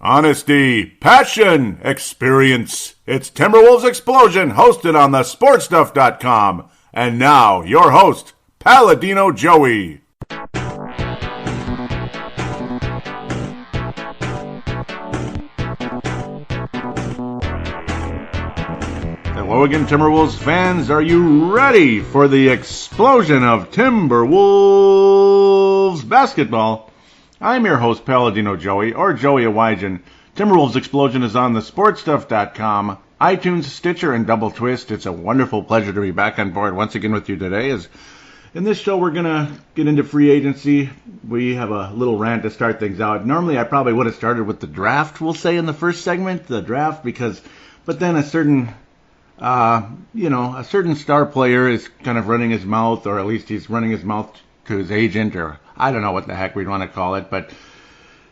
Honesty, passion, experience. It's Timberwolves Explosion, hosted on the sportstuff.com. And now, your host, Paladino Joey. Hello again, Timberwolves fans. Are you ready for the explosion of Timberwolves basketball? I'm your host, Paladino Joey, or Joey Awajan. Timberwolves Explosion is on the sportstuff.com, iTunes, Stitcher, and Double Twist. It's a wonderful pleasure to be back on board once again with you today. In this show, we're going to get into free agency. We have a little rant to start things out. Normally, I probably would have started with the draft, we'll say, in the first segment, but then a certain star player is kind of running his mouth, or at least he's running his mouth to his agent, or I don't know what the heck we'd want to call it, but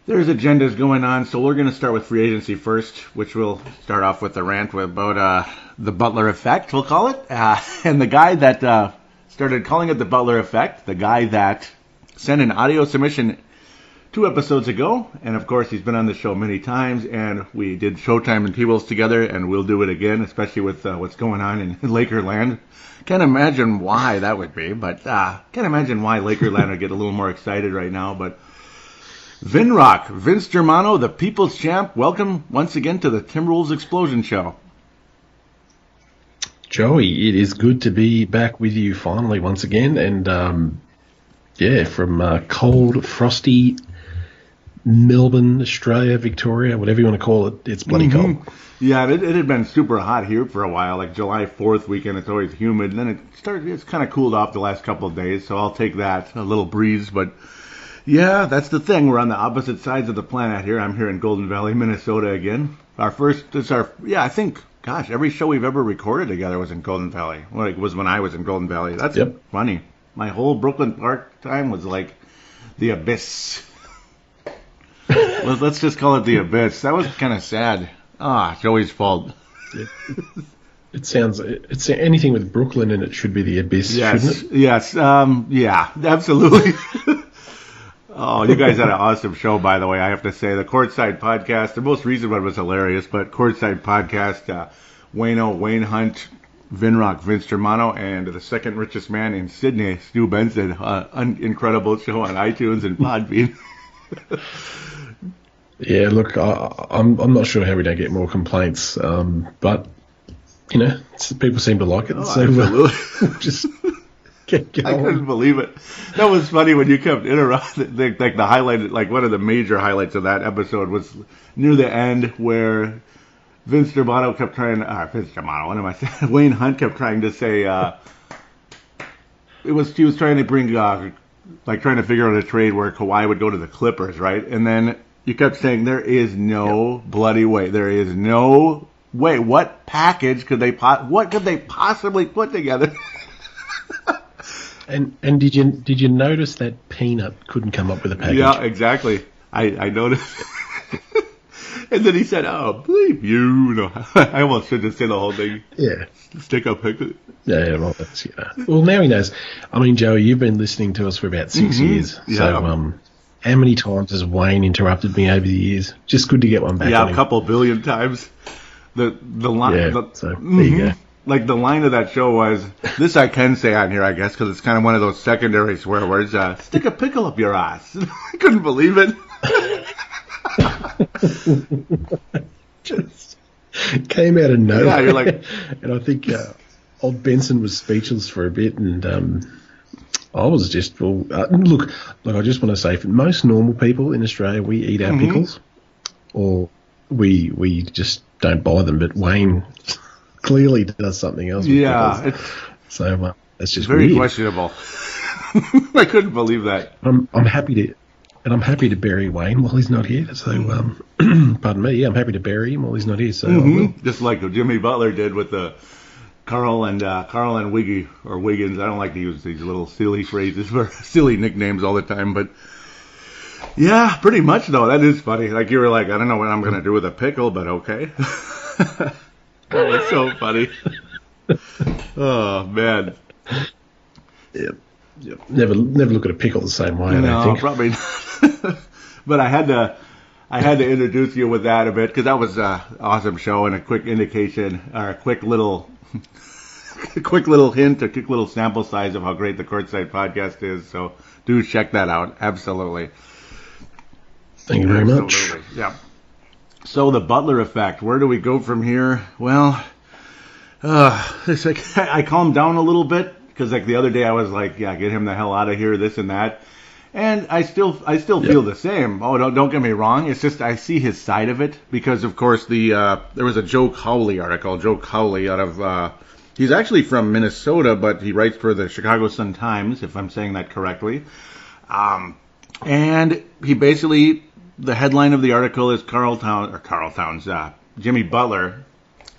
there's agendas going on, so we're going to start with free agency first, which we'll start off with a rant about the Butler effect, we'll call it, and the guy that started calling it the Butler effect, the guy that sent an audio submission 2 episodes ago, and of course he's been on the show many times, and we did Showtime and T-Wolves together, and we'll do it again, especially with what's going on in Lakerland. Can't imagine why that would be, but can't imagine why Lakerland would get a little more excited right now. But Vinrok, Vince Germano, the People's Champ, welcome once again to the Timberwolves Explosion Show. Joey, it is good to be back with you finally once again, and from cold, frosty Melbourne, Australia, Victoria, whatever you want to call it, it's bloody cold. Yeah, it had been super hot here for a while, like July 4th weekend, it's always humid, and then it's kind of cooled off the last couple of days, so I'll take that, a little breeze, but yeah, that's the thing, we're on the opposite sides of the planet here. I'm here in Golden Valley, Minnesota again. Every show we've ever recorded together was in Golden Valley, was when I was in Golden Valley. That's funny. My whole Brooklyn Park time was like the abyss. Let's just call it the abyss. That was kind of sad. Joey's fault. It's anything with Brooklyn and it should be the abyss, shouldn't it? Yes, yeah, absolutely. Oh, you guys had an awesome show, by the way, I have to say. The Courtside Podcast, the most recent one was hilarious, but Courtside Podcast, Wayne Hunt, Vinrok, Vince Germano, and the second richest man in Sydney, Stu Benson. Incredible show on iTunes and Podbean. Yeah, look, I'm not sure how we don't get more complaints, but, people seem to like it. So absolutely. Just get going. I couldn't believe it. That was funny when you kept interrupting. Like the highlight, like one of the major highlights of that episode was near the end where Vince Germano kept trying, Wayne Hunt kept trying to say, he was trying to bring, trying to figure out a trade where Kawhi would go to the Clippers, right? And then you kept saying, there is no bloody way. There is no way. What package could they possibly put together? And did you notice that Peanut couldn't come up with a package? Yeah, exactly. I noticed. And then he said, bleep you. No, I almost should just say the whole thing. Yeah. Stick up. Yeah, well, well, now he knows. I mean, Joey, you've been listening to us for about 6 years. Yeah. So, how many times has Wayne interrupted me over the years? Just good to get one back. Yeah, a couple billion times. The line. Yeah, there you go. Like the line of that show was, this I can say on here, I guess, because it's kind of one of those secondary swear words. Stick a pickle up your ass. I couldn't believe it. Just came out of nowhere. Yeah, you're like, and I think old Benson was speechless for a bit, and I was just look. I just want to say, for most normal people in Australia, we eat our pickles, or we just don't buy them. But Wayne clearly does something else. Yeah, so that's just very weird. Questionable. I couldn't believe that. I'm happy to bury Wayne while he's not here. So, pardon me. Yeah, I'm happy to bury him while he's not here. So, just like Jimmy Butler did with the Carl and Wiggy or Wiggins. I don't like to use these little silly phrases for silly nicknames all the time, but yeah, pretty much though. That is funny. Like you were like, I don't know what I'm gonna do with a pickle, but okay. Oh, it's so funny. Oh man. Yep. Never look at a pickle the same way. I don't think. Probably not. But I had to I had to introduce you with that a bit because that was an awesome show and a quick indication or a quick little hint, a quick little sample size of how great the Courtside podcast is. So do check that out. Absolutely. Thank you very much. Yeah. So the Butler effect. Where do we go from here? Well, it's like I calmed down a little bit because like the other day I was like, yeah, get him the hell out of here, this and that. And I still feel the same. Oh, don't get me wrong. It's just I see his side of it because, of course, there was a Joe Cowley article. Joe Cowley out of he's actually from Minnesota, but he writes for the Chicago Sun-Times, if I'm saying that correctly. And he basically, the headline of the article is Jimmy Butler.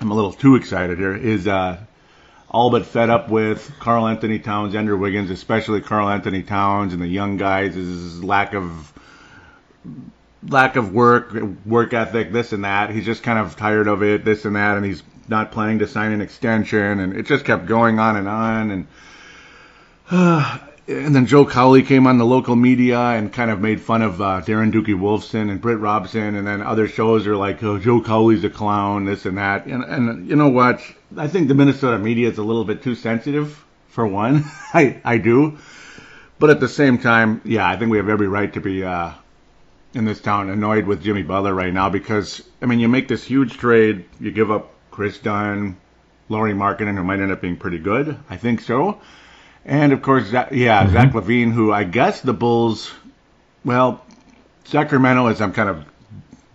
I'm a little too excited here. Is all but fed up with Karl Anthony Towns, Andrew Wiggins, especially Karl Anthony Towns and the young guys, his lack of work ethic, this and that. He's just kind of tired of it, this and that, and he's not planning to sign an extension, and it just kept going on. And then Joe Cowley came on the local media and kind of made fun of Darren Dookie Wolfson and Britt Robson, and then other shows are like, oh, Joe Cowley's a clown, this and that. And you know what? I think the Minnesota media is a little bit too sensitive, for one. I do. But at the same time, yeah, I think we have every right to be in this town annoyed with Jimmy Butler right now because, I mean, you make this huge trade, you give up Chris Dunn, Lauri Markkanen, who might end up being pretty good. I think so. And, of course, Zach LaVine, who I guess the Bulls, well, Sacramento, as I'm kind of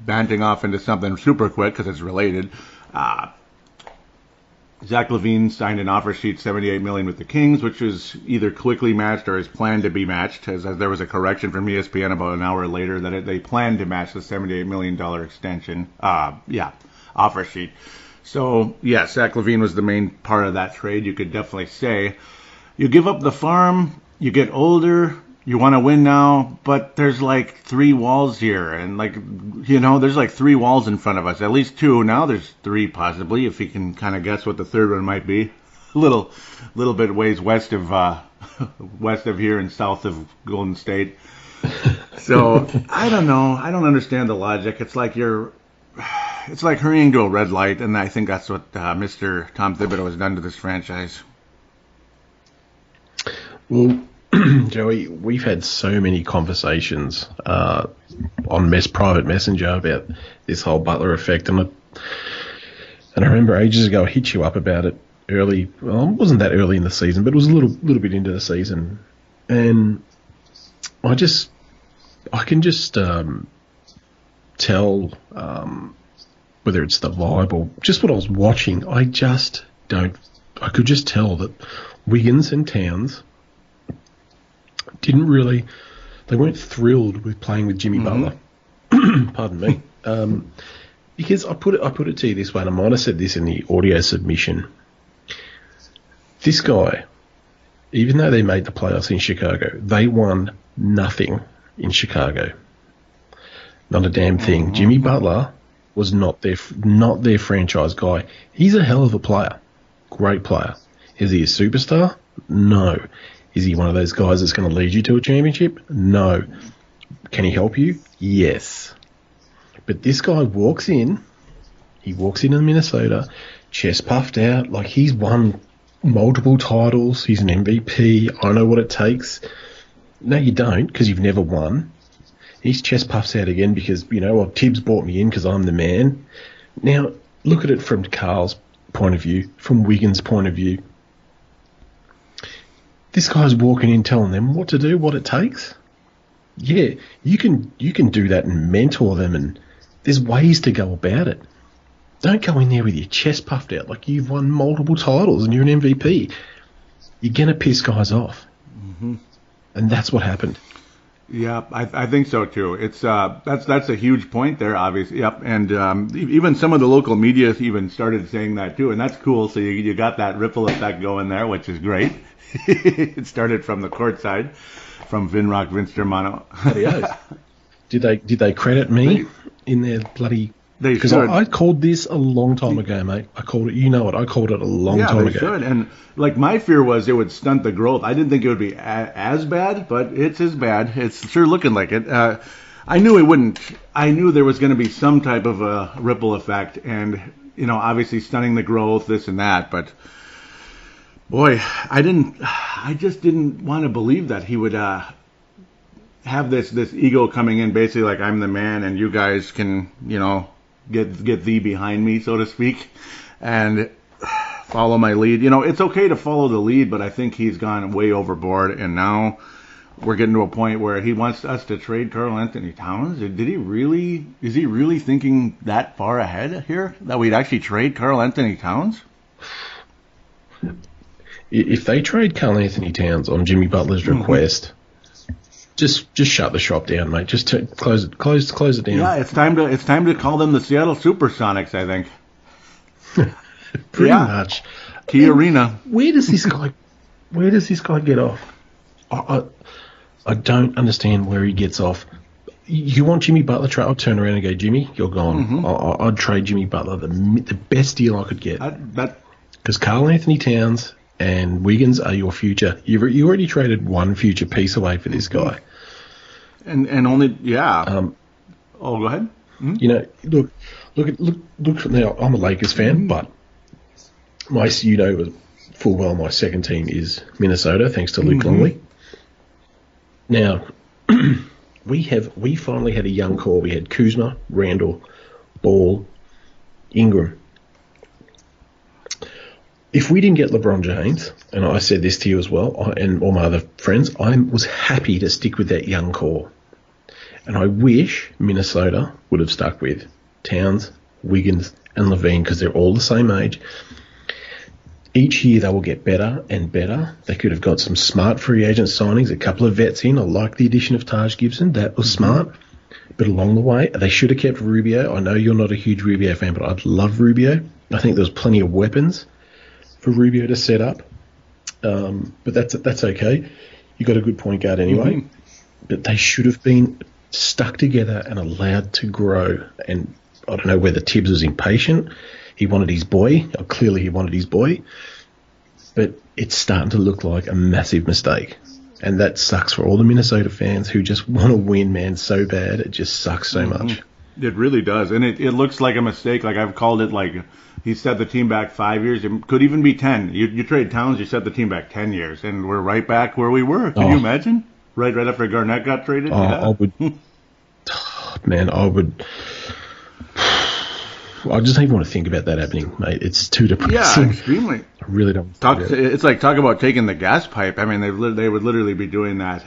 banting off into something super quick because it's related, Zach LaVine signed an offer sheet, $78 million with the Kings, which was either quickly matched or is planned to be matched, as there was a correction from ESPN about an hour later that they planned to match the $78 million extension, offer sheet. So, yeah, Zach LaVine was the main part of that trade, you could definitely say. You give up the farm, you get older, you want to win now, but there's like 3 walls here, and there's like 3 walls in front of us, at least 2. Now there's 3 possibly, if you can kind of guess what the third one might be. A little bit ways west of here and south of Golden State. So I don't know. I don't understand the logic. It's like hurrying to a red light, and I think that's what Mr. Tom Thibodeau has done to this franchise. Well, Joey, we've had so many conversations on private messenger about this whole Butler effect, and I remember ages ago I hit you up about it early. Well, it wasn't that early in the season, but it was a little bit into the season, and I can just tell whether it's the vibe or just what I was watching. I could just tell that Wiggins and Towns they weren't thrilled with playing with Jimmy Butler. Pardon me. Because I put it to you this way, and I might have said this in the audio submission. This guy, even though they made the playoffs in Chicago, they won nothing in Chicago. Not a damn thing. Jimmy Butler was not their franchise guy. He's a hell of a player. Great player. Is he a superstar? No. Is he one of those guys that's going to lead you to a championship? No. Can he help you? Yes. But this guy walks in to Minnesota, chest puffed out, like he's won multiple titles, he's an MVP, I know what it takes. No, you don't, because you've never won. He's chest puffs out again because, Tibbs brought me in because I'm the man. Now, look at it from Carl's point of view, from Wiggins' point of view. This guy's walking in telling them what to do, what it takes. Yeah, you can do that and mentor them, and there's ways to go about it. Don't go in there with your chest puffed out like you've won multiple titles and you're an MVP. You're going to piss guys off. Mm-hmm. And that's what happened. Yeah, I think so too. It's that's a huge point there, obviously. Yep, and even some of the local media even started saying that too, and that's cool. So you got that ripple effect going there, which is great. It started from the court side, from Vinrok, Vince Germano. Did they credit me in their bloody? Because I called this a long time ago, mate. I called it. I called it a long time ago. Yeah, they should. And my fear was it would stunt the growth. I didn't think it would be as bad, but it's as bad. It's sure looking like it. I knew it wouldn't. I knew there was going to be some type of a ripple effect, and obviously stunning the growth, this and that. But boy, I just didn't want to believe that he would have this ego coming in, basically like I'm the man, and you guys can get thee behind me, so to speak, and follow my lead. It's okay to follow the lead, but I think he's gone way overboard, and now we're getting to a point where he wants us to trade Karl Anthony Towns. Is he really thinking that far ahead here, that we'd actually trade Karl Anthony Towns? If they trade Karl Anthony Towns on Jimmy Butler's request, just shut the shop down, mate. Just close it down. Yeah, it's time to call them the Seattle Supersonics, I think. Pretty much. Key Arena. Where does this guy get off? I don't understand where he gets off. You want Jimmy Butler trade? I'll turn around and go, Jimmy, you're gone. Mm-hmm. I'd trade Jimmy Butler, the best deal I could get. Because Karl Anthony Towns and Wiggins are your future. You already traded one future piece away for this guy. And only go ahead. Mm-hmm. Look. Now I'm a Lakers fan, but full well my second team is Minnesota, thanks to Luke Longley. Now, we finally had a young core. We had Kuzma, Randall, Ball, Ingram. If we didn't get LeBron James, and I said this to you as well, and all my other friends, I was happy to stick with that young core. And I wish Minnesota would have stuck with Towns, Wiggins, and Levine, because they're all the same age. Each year they will get better and better. They could have got some smart free agent signings, a couple of vets in. I like the addition of Taj Gibson. That was smart. But along the way, they should have kept Rubio. I know you're not a huge Rubio fan, but I'd love Rubio. I think there's plenty of weapons for Rubio to set up. But that's okay. You got a good point guard anyway. Mm-hmm. But they should have been stuck together and allowed to grow. And I don't know whether Tibbs was impatient. He wanted his boy. Clearly he wanted his boy. But it's starting to look like a massive mistake. And that sucks for all the Minnesota fans who just want to win, man, so bad. It just sucks so much. It really does. And it looks like a mistake. Like I've called it, like he set the team back 5 years. It could even be 10. You trade Towns, you set the team back 10 years. And we're right back where we were. Can you imagine? Right after Garnett got traded? I would. Man, I would. I just don't even want to think about that happening, mate. It's too depressing. Yeah, extremely. I really don't. It's like talk about taking the gas pipe. I mean, they would literally be doing that.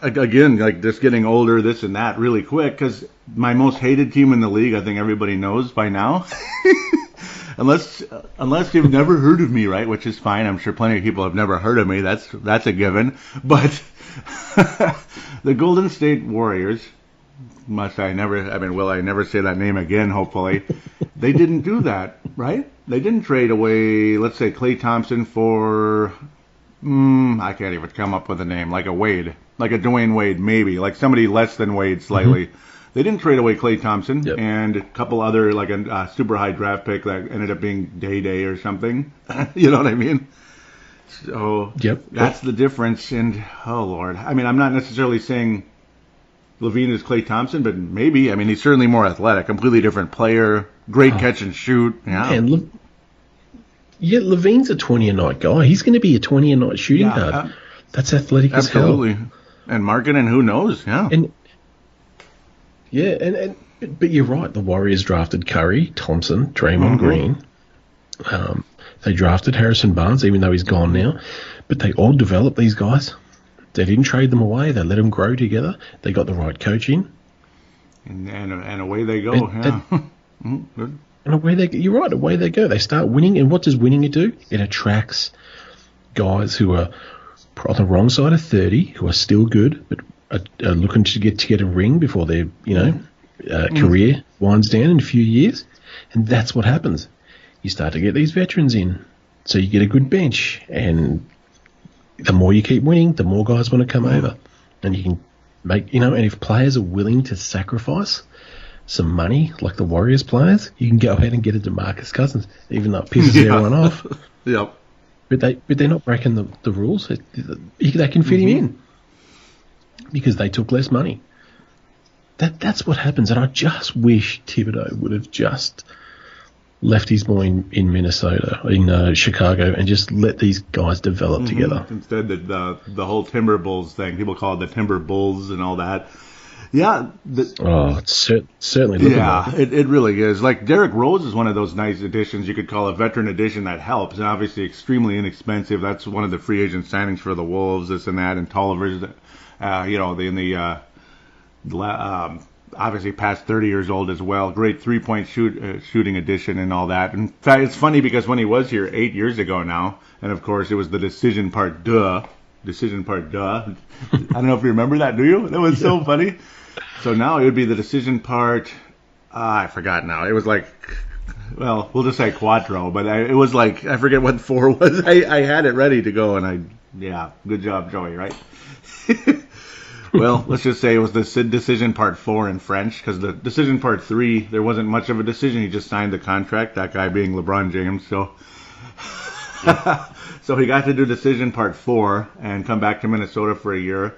Again, like just getting older, this and that, really quick. Because my most hated team in the league, I think everybody knows by now. unless you've never heard of me, right? Which is fine. I'm sure plenty of people have never heard of me. That's a given. But the Golden State Warriors. Will I never say that name again, hopefully. They didn't do that, right? They didn't trade away, let's say, Klay Thompson for, I can't even come up with a name, like a Wade, like a Dwayne Wade, maybe, like somebody less than Wade slightly. Mm-hmm. They didn't trade away Klay Thompson and a couple other, like a super high draft pick that ended up being Day or something. You know what I mean? So that's the difference. And, oh, Lord. I mean, I'm not necessarily saying Levine is Klay Thompson, but maybe. I mean, he's certainly more athletic, completely different player, great catch and shoot. Yeah. Man, Levine's a 20-a-night guy. He's going to be a 20-a-night shooting guard. That's athletic as hell. Absolutely. And marketing, who knows? Yeah. But you're right. The Warriors drafted Curry, Thompson, Draymond Green. They drafted Harrison Barnes, even though he's gone now. But they all developed these guys. They didn't trade them away. They let them grow together. They got the right coaching. And away they go. Good. And away they go. You're right. Away they go. They start winning. And what does winning do? It attracts guys who are on the wrong side of 30, who are still good, but are looking to get a ring before their career winds down in a few years. And that's what happens. You start to get these veterans in. So you get a good bench. And the more you keep winning, the more guys want to come over. And you can make, and if players are willing to sacrifice some money, like the Warriors players, you can go ahead and get a DeMarcus Cousins, even though it pisses everyone off. Yep. But they're not breaking the rules. They can fit him in because they took less money. That's what happens, and I just wish Thibodeau would have just left his boy in Minnesota, in Chicago, and just let these guys develop together. Instead, the whole Timberwolves thing, people call it the Timberwolves and all that. Yeah. It's certainly looking like it. It really is. Like, Derrick Rose is one of those nice additions. You could call a veteran addition that helps, and obviously extremely inexpensive. That's one of the free agent signings for the Wolves, this and that, and Tolliver's, obviously past 30 years old as well. Great three-point shooting addition and all that. In fact, it's funny because when he was here 8 years ago now, and of course it was the decision part, duh. I don't know if you remember that, do you? That was so funny. So now it would be the decision part. I forgot now. It was like, well, we'll just say Quattro, but it was like, I forget what 4 was. I had it ready to go, and good job, Joey, right? Well, let's just say it was the decision part 4 in French, because the decision part 3, there wasn't much of a decision. He just signed the contract, that guy being LeBron James. So so he got to do decision part 4 and come back to Minnesota for a year.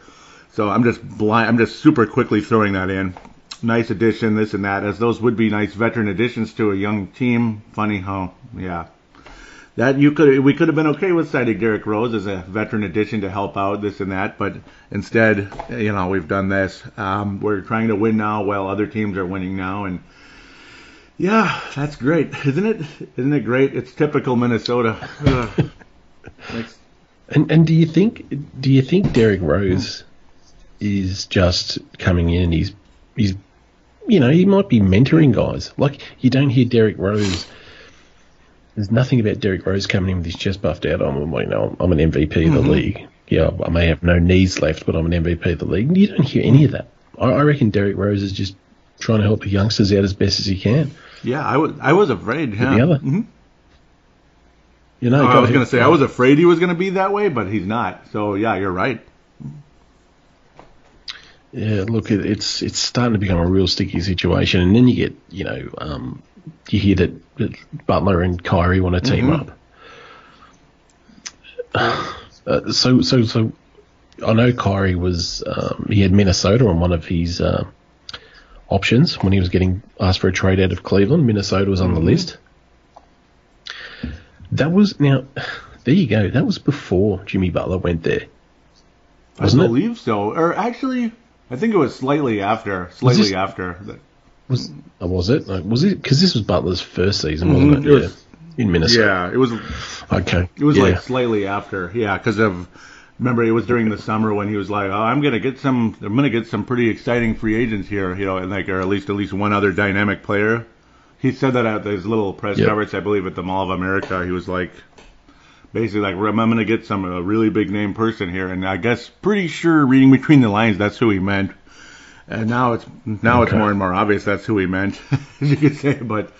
So I'm just super quickly throwing that in. Nice addition, this and that, as those would be nice veteran additions to a young team. Funny how, that we could have been okay with signing Derrick Rose as a veteran addition to help out, this and that, but instead, we've done this. We're trying to win now while other teams are winning now, and that's great, isn't it? Isn't it great? It's typical Minnesota. And do you think Derrick Rose is just coming in? He's he might be mentoring guys. Like, you don't hear Derrick Rose. There's nothing about Derrick Rose coming in with his chest puffed out. I'm an MVP of the league. Yeah, I may have no knees left, but I'm an MVP of the league. You don't hear any of that. I reckon Derrick Rose is just trying to help the youngsters out as best as he can. Yeah, I was afraid. Yeah. The other. Mm-hmm. I was going to say, I was afraid he was going to be that way, but he's not. So, yeah, you're right. Yeah, look, it's starting to become a real sticky situation. And then you get, you hear that Butler and Kyrie want to team up. So I know Kyrie was he had Minnesota on one of his options when he was getting asked for a trade out of Cleveland. Minnesota was on the list. There you go. That was before Jimmy Butler went there. Wasn't I believe so. Or actually, I think it was slightly after. Was it? Was it? Because this was Butler's first season, wasn't it? In Minnesota. Yeah, it was. Okay. It was like slightly after. Yeah, because remember, it was during the summer when he was like, I'm gonna get some pretty exciting free agents here, and or at least one other dynamic player. He said that at his little press conference, I believe, at the Mall of America. He was like, basically like, I'm going to get a really big name person here. And I guess pretty sure reading between the lines, that's who he meant. And now it's more and more obvious that's who he meant, as you could say. But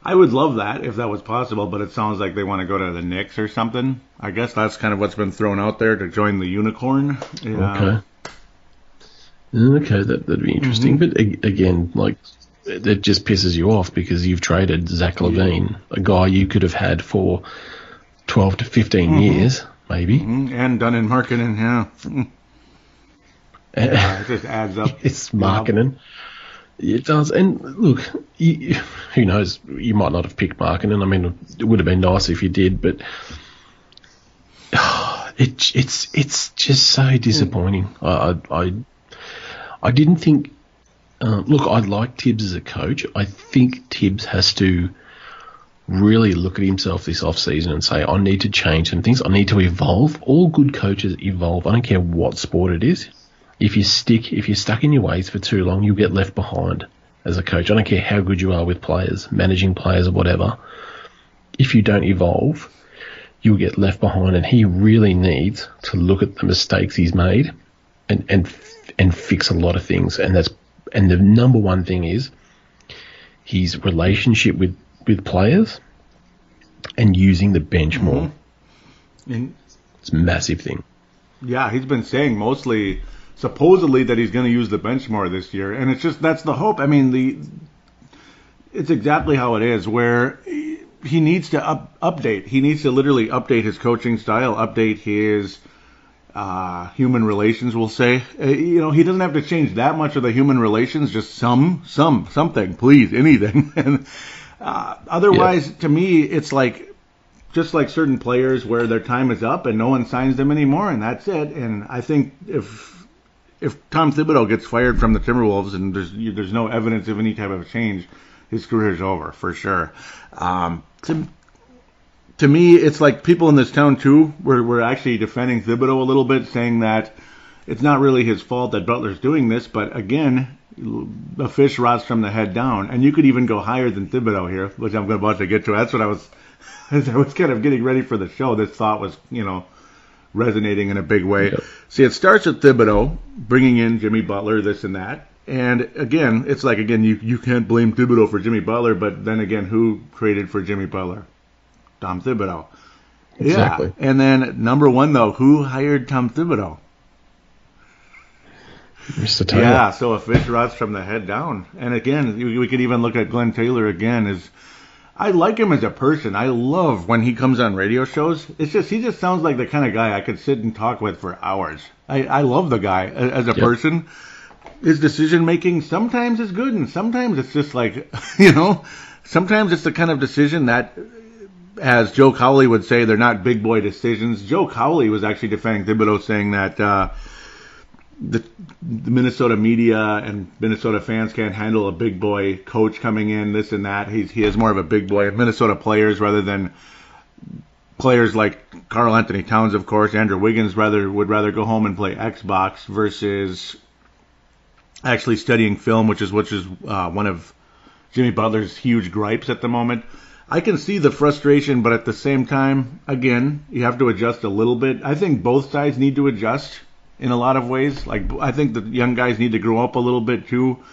I would love that if that was possible. But it sounds like they want to go to the Knicks or something. I guess that's kind of what's been thrown out there, to join the Unicorn. Yeah. Okay, that'd be interesting. But again, like, it just pisses you off because you've traded Zach LaVine, a guy you could have had for 12 to 15 years, maybe. And done in marketing, it just adds up. It's marketing. It does. And look, who knows, you might not have picked marketing. I mean, it would have been nice if you did, but it's just so disappointing. I didn't think... look, I like Tibbs as a coach. I think Tibbs has to really look at himself this off-season and say, I need to change some things. I need to evolve. All good coaches evolve. I don't care what sport it is. If you're stuck in your ways for too long, you'll get left behind as a coach. I don't care how good you are with players, managing players or whatever. If you don't evolve, you'll get left behind. And he really needs to look at the mistakes he's made and fix a lot of things. And the number one thing is his relationship with players and using the bench more. It's a massive thing. Yeah, he's been saying mostly, supposedly, that he's going to use the bench more this year. And it's just, that's the hope. I mean, it's exactly how it is, where he needs to update. He needs to literally update his coaching style, update his human relations, we'll say. He doesn't have to change that much of the human relations, just something, please, anything. And otherwise, to me, it's like, just like certain players where their time is up and no one signs them anymore, and that's it. And I think if Tom Thibodeau gets fired from the Timberwolves and there's no evidence of any type of change, his career is over for sure. To me, it's like people in this town too were actually defending Thibodeau a little bit, saying that it's not really his fault that Butler's doing this, but again, a fish rots from the head down, and you could even go higher than Thibodeau here, which I'm about to get to. That's what as I was kind of getting ready for the show, this thought was, resonating in a big way. Yep. See, it starts with Thibodeau bringing in Jimmy Butler, this and that. And again, it's like, you can't blame Thibodeau for Jimmy Butler, but then again, who traded for Jimmy Butler? Tom Thibodeau. Exactly. Yeah. And then number one, though, who hired Tom Thibodeau? Mr. Taylor. Yeah, so a fish rots from the head down. And again, we could even look at Glenn Taylor again. I like him as a person. I love when he comes on radio shows. He just sounds like the kind of guy I could sit and talk with for hours. I love the guy as a person. His decision making sometimes is good, and sometimes it's just like, sometimes it's the kind of decision that, as Joe Cowley would say, they're not big boy decisions. Joe Cowley was actually defending Thibodeau, saying that the Minnesota media and Minnesota fans can't handle a big boy coach coming in, this and that. He has more of a big boy Minnesota players rather than players like Karl Anthony Towns, of course. Andrew Wiggins would rather go home and play Xbox versus actually studying film, which is one of Jimmy Butler's huge gripes at the moment. I can see the frustration, but at the same time, again, you have to adjust a little bit. I think both sides need to adjust in a lot of ways. Like, I think the young guys need to grow up a little bit too.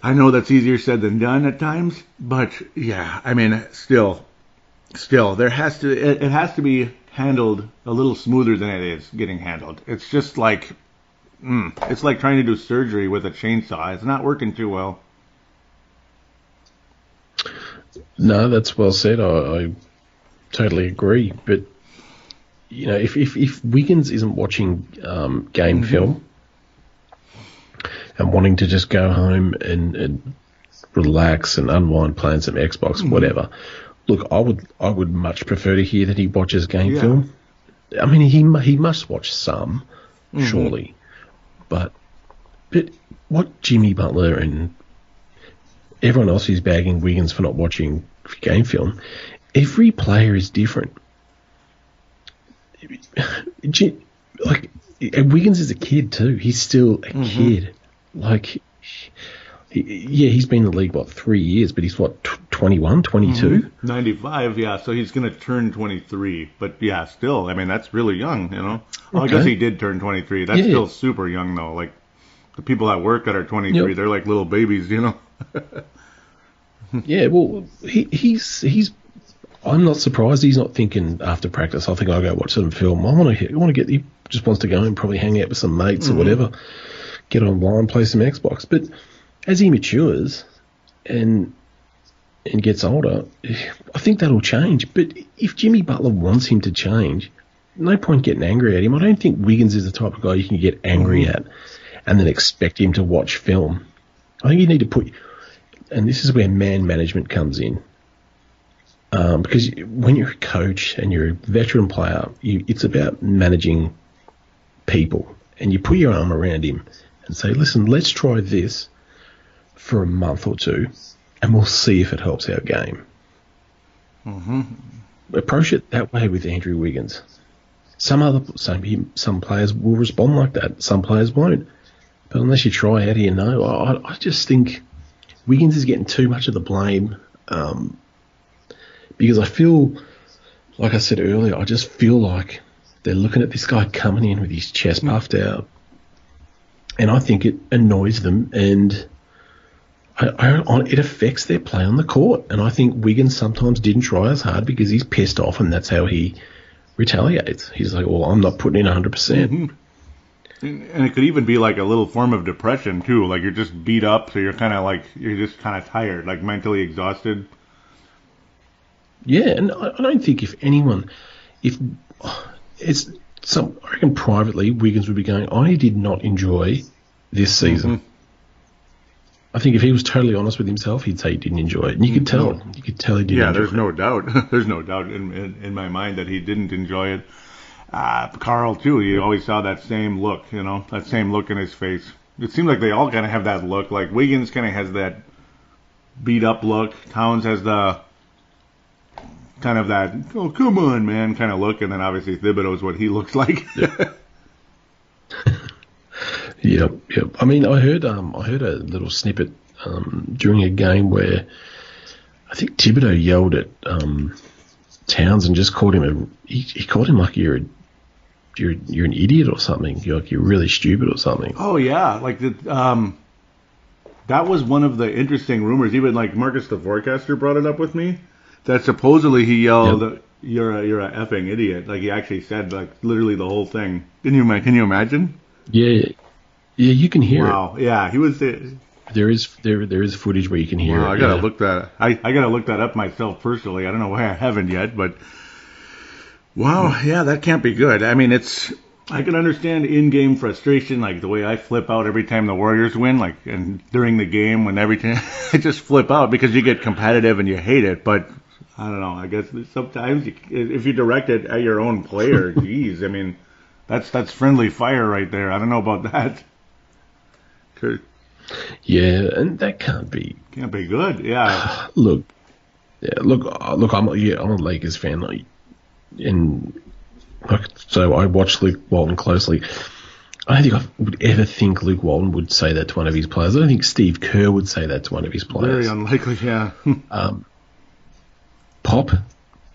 I know that's easier said than done at times, but yeah, still, it has to be handled a little smoother than it is getting handled. It's just like, it's like trying to do surgery with a chainsaw. It's not working too well. No, that's well said. I totally agree. But if Wiggins isn't watching game film and wanting to just go home and relax and unwind, playing some Xbox, whatever, look, I would much prefer to hear that he watches game film. He must watch some, surely, but what Jimmy Butler and everyone else who's bagging Wiggins for not watching game film, every player is different. Like, Wiggins is a kid too. He's still a kid. Like, he's been in the league, 3 years, but he's 21, 22? 95, yeah, so he's going to turn 23. But yeah, still, that's really young, Well, Okay. I guess he did turn 23. That's still super young, though. Like, the people at work that are 23, they're like little babies, Yeah, well, he's. I'm not surprised he's not thinking after practice, I think I'll go watch some film. He just wants to go and probably hang out with some mates or whatever, get online, play some Xbox. But as he matures and gets older, I think that'll change. But if Jimmy Butler wants him to change, no point getting angry at him. I don't think Wiggins is the type of guy you can get angry at and then expect him to watch film. I think you need to and this is where man management comes in. Because when you're a coach and you're a veteran player, it's about managing people. And you put your arm around him and say, listen, let's try this for a month or two, and we'll see if it helps our game. Approach it that way with Andrew Wiggins. Some players will respond like that. Some players won't. But unless you try, how do you know? I just think Wiggins is getting too much of the blame. Because I feel, like I said earlier, I just feel like they're looking at this guy coming in with his chest puffed out, and I think it annoys them, and it affects their play on the court. And I think Wiggins sometimes didn't try as hard because he's pissed off, and that's how he retaliates. He's like, well, I'm not putting in 100%. And it could even be like a little form of depression, too. Like, you're just beat up, so you're just kind of tired, like mentally exhausted. Yeah, and I don't think if it's I reckon privately, Wiggins would be going, I did not enjoy this season. Mm-hmm. I think if he was totally honest with himself, he'd say he didn't enjoy it. And you could tell. No. You could tell he didn't Yeah, enjoy there's it. no doubt. There's no doubt in my mind that he didn't enjoy it. Carl, too, you always saw that same look, that same look in his face. It seems like they all kind of have that look. Like Wiggins kind of has that beat-up look. Towns has the kind of that, oh, come on, man, kind of look. And then obviously Thibodeau's what he looks like. Yep. I mean, I heard a little snippet during a game where I think Thibodeau yelled at Towns and just called him he called him like you're an idiot or something. You're really stupid or something. Oh yeah, like that was one of the interesting rumors. Even like Marcus the Forecaster brought it up with me that supposedly he yelled, Yep. "You're a effing idiot." Like he actually said like literally the whole thing. Can you imagine? Yeah, you can hear it. Wow. Yeah, he was. There is footage where you can hear it. I gotta look that. I gotta look that up myself personally. I don't know why I haven't yet, but wow, yeah, that can't be good. I mean, I can understand in-game frustration, like the way I flip out every time the Warriors win, like and during the game when every time I just flip out because you get competitive and you hate it. But I don't know. I guess sometimes if you direct it at your own player, geez, I mean, that's friendly fire right there. I don't know about that. Yeah, and that can't be good. Yeah. Look. I'm a Lakers fan, so I watch Luke Walton closely. I don't think I would ever think Luke Walton would say that to one of his players. I don't think Steve Kerr would say that to one of his players. Very unlikely, yeah.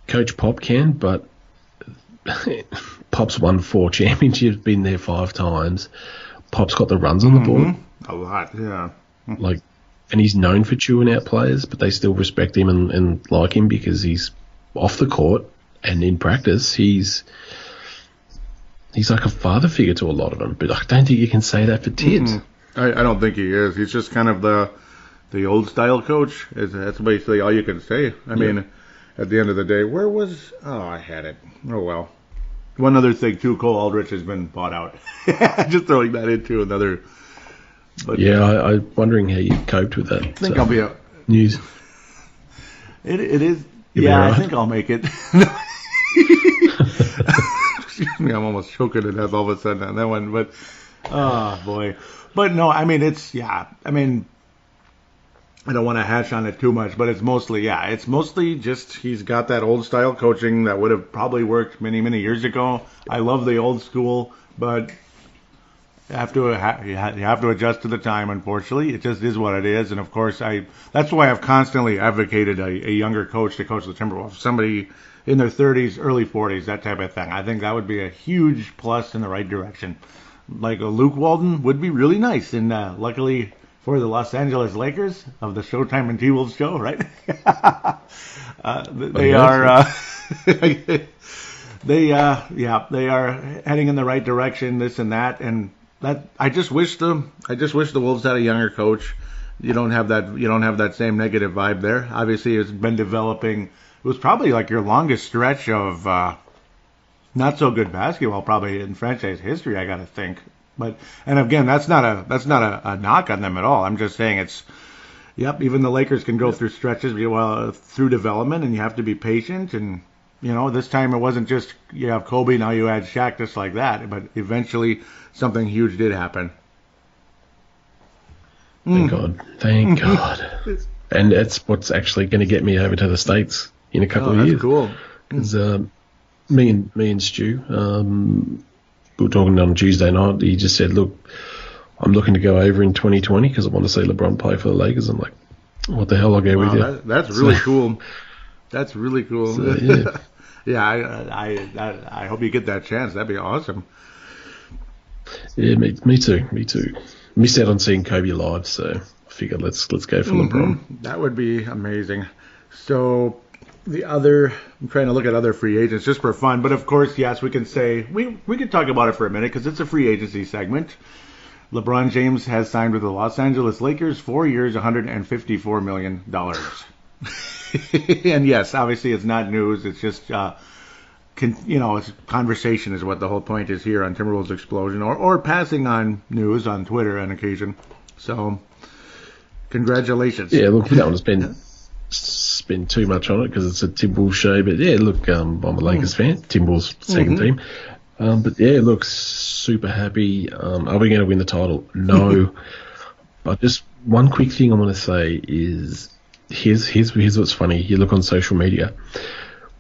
Coach Pop can, but Pop's won 4 championships, been there 5 times. Pop's got the runs on the board. A lot, yeah. And he's known for chewing out players, but they still respect him and like him because he's off the court and in practice he's like a father figure to a lot of them. But I don't think you can say that for Tibbs. I don't think he is. He's just kind of the old style coach. That's basically all you can say. I mean, at the end of the day, I had it. Oh well. One other thing too, Cole Aldrich has been bought out. Just throwing that into another. But yeah, I'm wondering how you coped with that. I think I'll be news. It is. You'll yeah, right? I think I'll make it. Excuse me, I'm almost choking to death all of a sudden on that one. But oh boy. But no, I mean I mean, I don't want to hash on it too much, but it's mostly just he's got that old style coaching that would have probably worked many, many years ago. I love the old school, but you have to adjust to the time, unfortunately. It just is what it is. And, of course, that's why I've constantly advocated a younger coach to coach the Timberwolves, somebody in their 30s, early 40s, that type of thing. I think that would be a huge plus in the right direction. Like a Luke Walton would be really nice. And luckily for the Los Angeles Lakers of the Showtime and T-Wolves show, right? They are... They are heading in the right direction, this and that, and that I just wish the Wolves had a younger coach. You don't have that same negative vibe there. Obviously, it's been developing. It was probably like your longest stretch of not so good basketball, probably in franchise history. I got to think, and again, that's not a knock on them at all. I'm just saying it's. Yep, even the Lakers can go through stretches through development, and you have to be patient and. This time it wasn't just you have Kobe, now you add Shaq, just like that. But eventually something huge did happen. Thank God. And that's what's actually going to get me over to the States in a couple of years. Cool. Because me and Stu, we were talking on Tuesday night. He just said, look, I'm looking to go over in 2020 because I want to see LeBron play for the Lakers. I'm like, what the hell, I'll go with you. That's really cool. That's really cool. So, yeah. Yeah, I hope you get that chance. That'd be awesome. Yeah, me too. Missed out on seeing Kobe live, so I figured let's go for LeBron. That would be amazing. So I'm trying to look at other free agents just for fun, but of course, yes, we can say we could talk about it for a minute because it's a free agency segment. LeBron James has signed with the Los Angeles Lakers, 4 years, $154 million. And yes, obviously it's not news. It's just it's conversation is what the whole point is here on Timberwolves Explosion, or passing on news on Twitter on occasion. So, congratulations. Yeah, look, we don't want to spend too much on it because it's a Timberwolves show. But yeah, look, I'm a Lakers fan, Timberwolves second team. But yeah, look, super happy. Are we going to win the title? No. But just one quick thing I want to say is here's what's funny. You look on social media.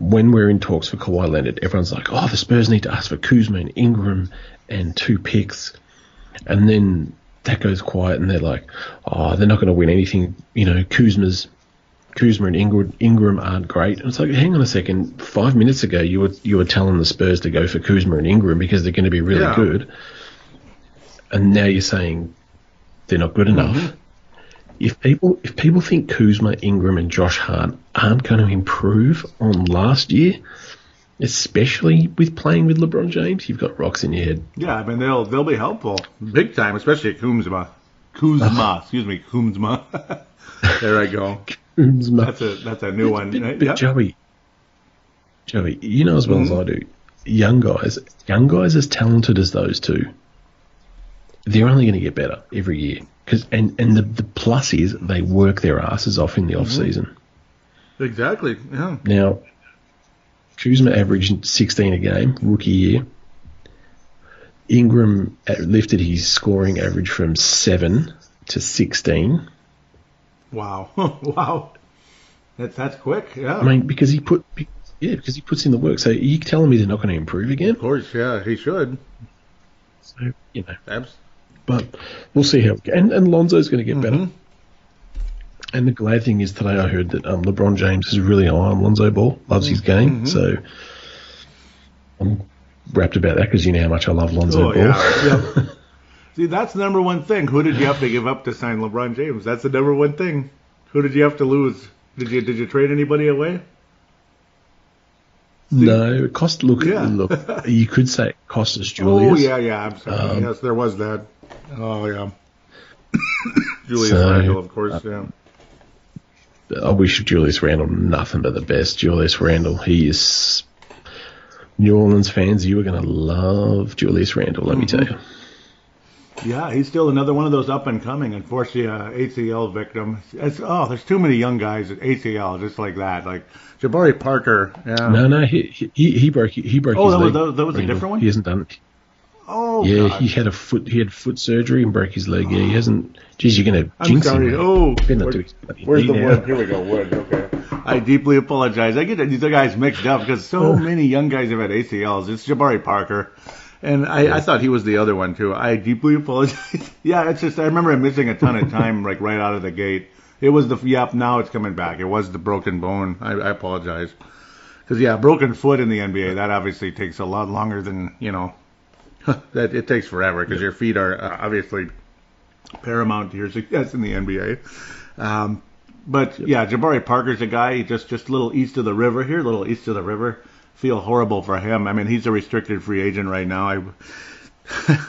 When we're in talks for Kawhi Leonard, everyone's like, oh, the Spurs need to ask for Kuzma and Ingram and 2 picks. And then that goes quiet and they're like, oh, they're not going to win anything. Kuzma and Ingram aren't great. And it's like, hang on a second. 5 minutes ago, you were telling the Spurs to go for Kuzma and Ingram because they're going to be really good. And now you're saying they're not good enough. If people think Kuzma, Ingram, and Josh Hart aren't going to improve on last year, especially with playing with LeBron James, you've got rocks in your head. Yeah, I mean they'll be helpful big time, especially Kuzma. Excuse me, Kuzma. There I go. Kuzma. That's a new one. But Joey, you know as well as I do, young guys as talented as those two, they're only going to get better every year. And the plus is they work their asses off in the off season. Exactly. Yeah. Now, Kuzma averaged 16 a game rookie year. Ingram lifted his scoring average from 7 to 16. Wow. Wow. That's quick. Yeah. I mean, because he puts in the work. So you telling me they're not going to improve again? Of course, yeah, he should. So But we'll see how. And Lonzo's going to get better. And the glad thing is today I heard that LeBron James is really high on Lonzo Ball, loves his game. So I'm rapt about that because you know how much I love Lonzo Ball. Yeah. See, that's the number one thing. Who did you have to give up to sign LeBron James? That's the number one thing. Who did you have to lose? Did you trade anybody away? No, it cost. Look, you could say it cost us Julius. Oh yeah. I'm sorry. Yes, there was that. Oh yeah. Julius Randle, of course. Yeah. I wish Julius Randle nothing but the best. Julius Randle, he is. New Orleans fans, you are going to love Julius Randle. Let me tell you. Yeah, he's still another one of those up and coming. Unfortunately, ACL victim. There's too many young guys at ACL just like that. Like Jabari Parker. Yeah. No, he broke his leg. That was a different one. He hasn't done it. Oh, yeah, God. he had foot surgery and broke his leg. Yeah, he hasn't. Geez, you're going to jinx him. Where's the wood? Here we go, wood. Okay. I deeply apologize. I get these guys mixed up because so many young guys have had ACLs. It's Jabari Parker. And I thought he was the other one, too. I deeply apologize. Yeah, it's just I remember him missing a ton of time, like, right out of the gate. It was now it's coming back. It was the broken bone. I apologize. Because, broken foot in the NBA, that obviously takes a lot longer than, that it takes forever because your feet are obviously paramount to your success in the NBA. But, Jabari Parker's a guy just a little east of the river. Feel horrible for him. I mean, he's a restricted free agent right now.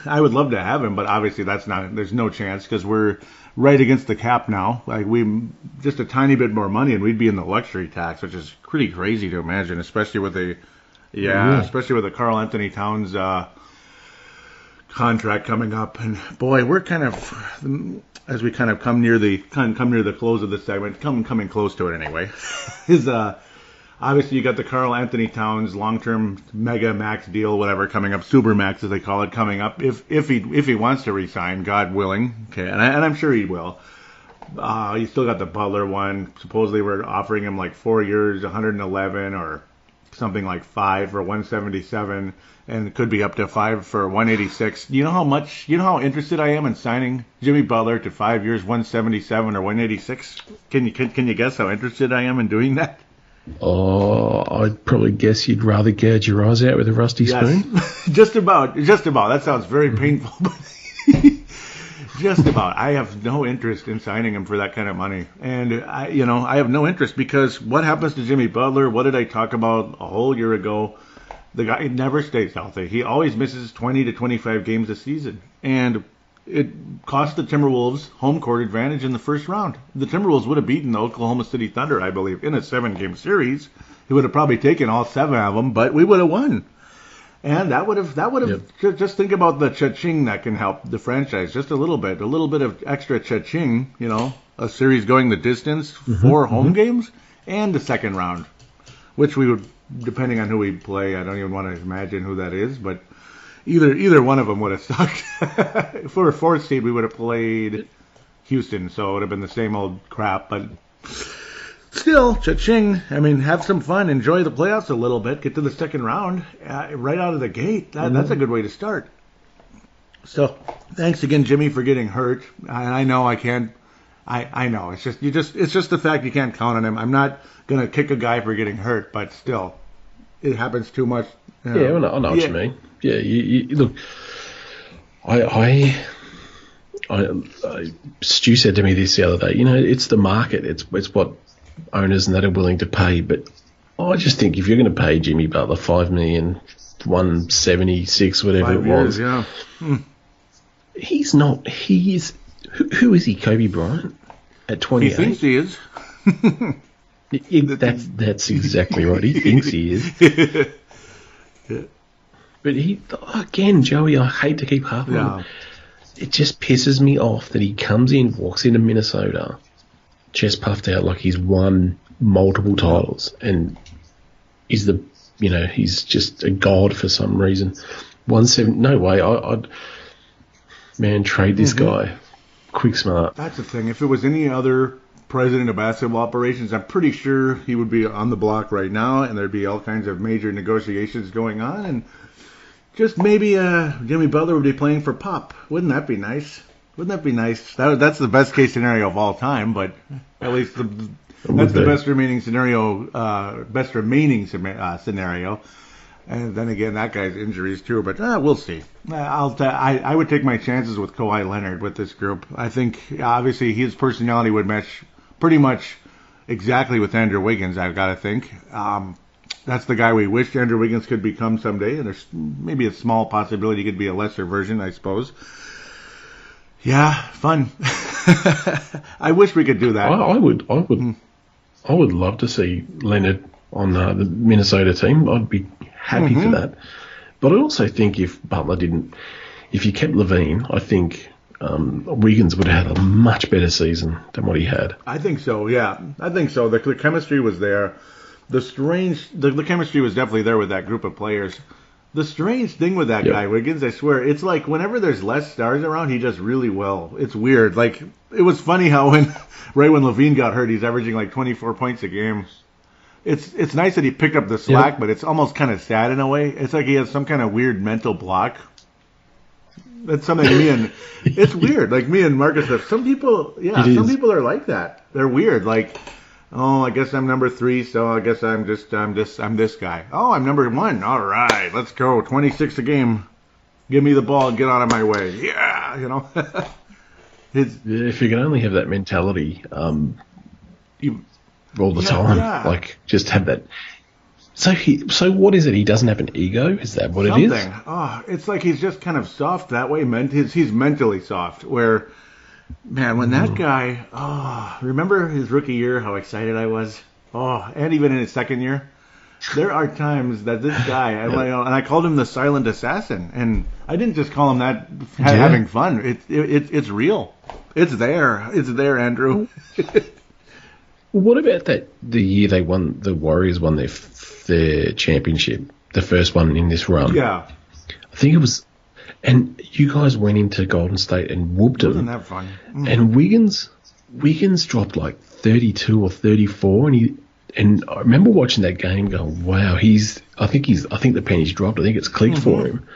I would love to have him, but obviously there's no chance because we're right against the cap now. Like we just a tiny bit more money and we'd be in the luxury tax, which is pretty crazy to imagine, especially with the Karl Anthony Towns contract coming up. And boy, we're kind of as we kind of come near the close of this segment, coming close to it anyway. Obviously, you got the Karl Anthony Towns long-term mega max deal, whatever, coming up, super max as they call it, coming up. If he wants to resign, God willing, okay, and I'm sure he will. You still got the Butler one. Supposedly, we're offering him like 4 years, 111, or something like 5 for 177, and it could be up to 5 for 186. You know how interested I am in signing Jimmy Butler to 5 years, 177 or 186? Can you guess how interested I am in doing that? Oh, I'd probably guess you'd rather gouge your eyes out with a rusty spoon. Just about. That sounds very painful, but just about. I have no interest in signing him for that kind of money, and I have no interest because what happens to Jimmy Butler? What did I talk about a whole year ago? The guy never stays healthy. He always misses 20 to 25 games a season, and it cost the Timberwolves home court advantage in the first round. The Timberwolves would have beaten the Oklahoma City Thunder, I believe, in a 7-game series. He would have probably taken all 7 of them, but we would have won. And that would have Yep. just think about the cha-ching that can help the franchise just a little bit of extra cha-ching, a series going the distance, 4 home games, and the second round, which we would, depending on who we play, I don't even want to imagine who that is, but either one of them would have sucked. For a 4th seed, we would have played Houston, so it would have been the same old crap, but still, cha-ching. I mean, have some fun. Enjoy the playoffs a little bit. Get to the second round right out of the gate. That's a good way to start. So, thanks again, Jimmy, for getting hurt. I know I can't. I know it's just the fact you can't count on him. I'm not gonna kick a guy for getting hurt, but still, it happens too much. Yeah, I know what you mean. Yeah, you look. Stu said to me this the other day. It's the market. It's what owners and that are willing to pay. But I just think if you're going to pay Jimmy Butler $5 million, 176, whatever 5 it years, was, yeah. He's not. He is. Who is he? Kobe Bryant at 28. He thinks he is. That's exactly right. He thinks he is. But again, Joey, I hate to keep harping on it. It just pisses me off that he comes in, walks into Minnesota, chest puffed out like he's won multiple titles, and he's just a god for some reason. 170, no way. I'd trade this guy. Quick smart. That's the thing. If it was any other president of basketball operations, I'm pretty sure he would be on the block right now, and there'd be all kinds of major negotiations going on, and just maybe Jimmy Butler would be playing for Pop. Wouldn't that be nice? Wouldn't that be nice? That's the best case scenario of all time, but at least that's the best remaining scenario. Scenario. And then again, that guy's injuries too. But we'll see. I would take my chances with Kawhi Leonard with this group. I think obviously his personality would match pretty much exactly with Andrew Wiggins. I've got to think. That's the guy we wish Andrew Wiggins could become someday, and there's maybe a small possibility he could be a lesser version, I suppose. Yeah, fun. I wish we could do that. I would love to see Leonard on the Minnesota team. I'd be happy for that. But I also think if you kept Levine, I think Wiggins would have had a much better season than what he had. I think so. Yeah, I think so. The chemistry was there. The chemistry was definitely there with that group of players. The strange thing with that guy, Wiggins, I swear, it's like whenever there's less stars around, he does really well. It's weird. Like, it was funny how right when Levine got hurt, he's averaging like 24 points a game. It's nice that he picked up the slack, but it's almost kind of sad in a way. It's like he has some kind of weird mental block. That's something it's weird. Like me and Marcus have, some people are like that. They're weird. Like, oh, I guess I'm number 3, so I guess I'm this guy. Oh, I'm number 1. All right, let's go. 26 a game. Give me the ball and get out of my way. Yeah, if you can only have that mentality all the time, like just have that. So what is it? He doesn't have an ego? Is that what it is? Oh, it's like he's just kind of soft that way. He's mentally soft. Where, man, when that guy, remember his rookie year, how excited I was? Oh, and even in his second year, there are times that this guy, and I called him the silent assassin, and I didn't just call him that having fun. It's real. It's there. It's there, Andrew. What about the year the Warriors won their championship, the first one in this run? Yeah. I think it was, and you guys went into Golden State and whooped them. Wasn't that fun? And Wiggins dropped like 32 or 34, and I remember watching that game going, wow, I think the penny's dropped. I think it's clicked for him.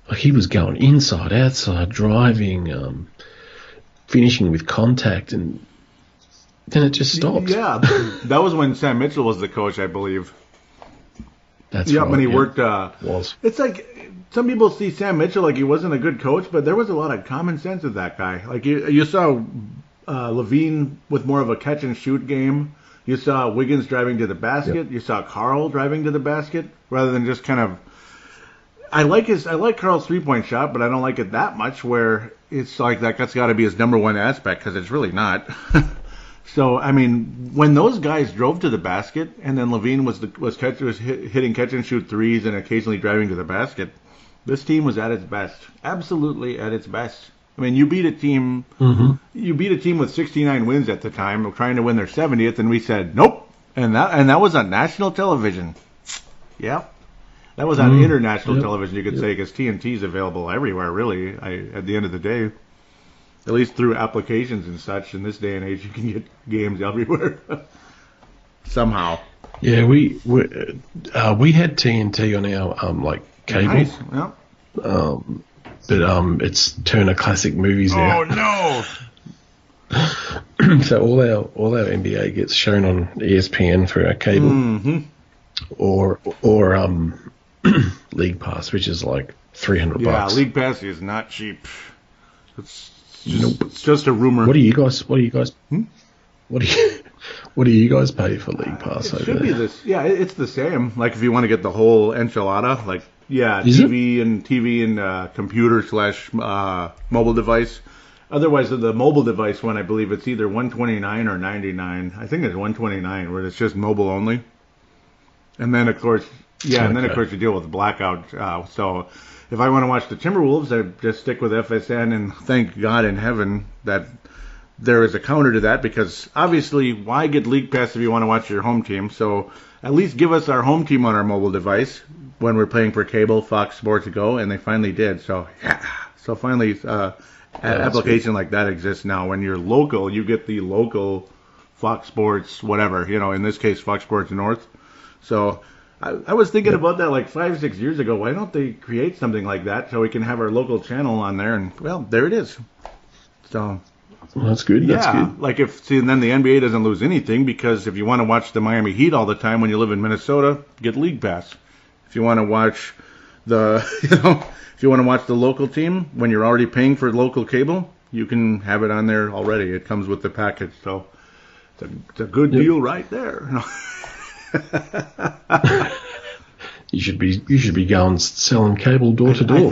Like he was going inside, outside, driving, finishing with contact, and then it just stopped. Yeah, that was when Sam Mitchell was the coach, I believe. That's right. When he worked. Was. It's like some people see Sam Mitchell like he wasn't a good coach, but there was a lot of common sense with that guy. Like you saw Levine with more of a catch and shoot game. You saw Wiggins driving to the basket. You saw Carl driving to the basket rather than just kind of. I like Carl's 3-point shot, but I don't like it that much. Where it's like that's got to be his number one aspect because it's really not. So I mean, when those guys drove to the basket, and then Levine was hitting catch and shoot threes and occasionally driving to the basket, this team was at its best, absolutely at its best. I mean, you beat a team with 69 wins at the time, trying to win their 70th, and we said nope, and that was on national television. Yeah. That was on international television, you could say, because TNT is available everywhere, really, at the end of the day. At least through applications and such. In this day and age, you can get games everywhere. Somehow. Yeah, we had TNT on our cable. Nice. Yeah. But it's Turner Classic Movies now. Oh no! So all our NBA gets shown on ESPN for our cable. Mm-hmm. Or League Pass, which is like $300. Yeah, League Pass is not cheap. It's just a rumor. What do you guys? What do you guys pay for League Pass? It should be this. Yeah, it's the same. Like if you want to get the whole enchilada, like TV and computer / mobile device. Otherwise, the mobile device one, I believe it's either $129 or $99. I think it's $129, where it's just mobile only. And then of course, you deal with blackout. So if I want to watch the Timberwolves, I just stick with FSN and thank God in heaven that there is a counter to that, because obviously, why get League Pass if you want to watch your home team? So at least give us our home team on our mobile device when we're paying for cable, Fox Sports Go, and they finally did. So yeah, so finally, an application like that exists now. When you're local, you get the local Fox Sports, whatever. In this case, Fox Sports North. So I was thinking about that like 5-6 years ago. Why don't they create something like that so we can have our local channel on there? And well, there it is. So that's good. Yeah, that's good. Like and then the NBA doesn't lose anything, because if you want to watch the Miami Heat all the time when you live in Minnesota, get League Pass. If you want to watch if you want to watch the local team when you're already paying for local cable, you can have it on there already. It comes with the package, so it's a good deal right there. You should be going selling cable door to door. I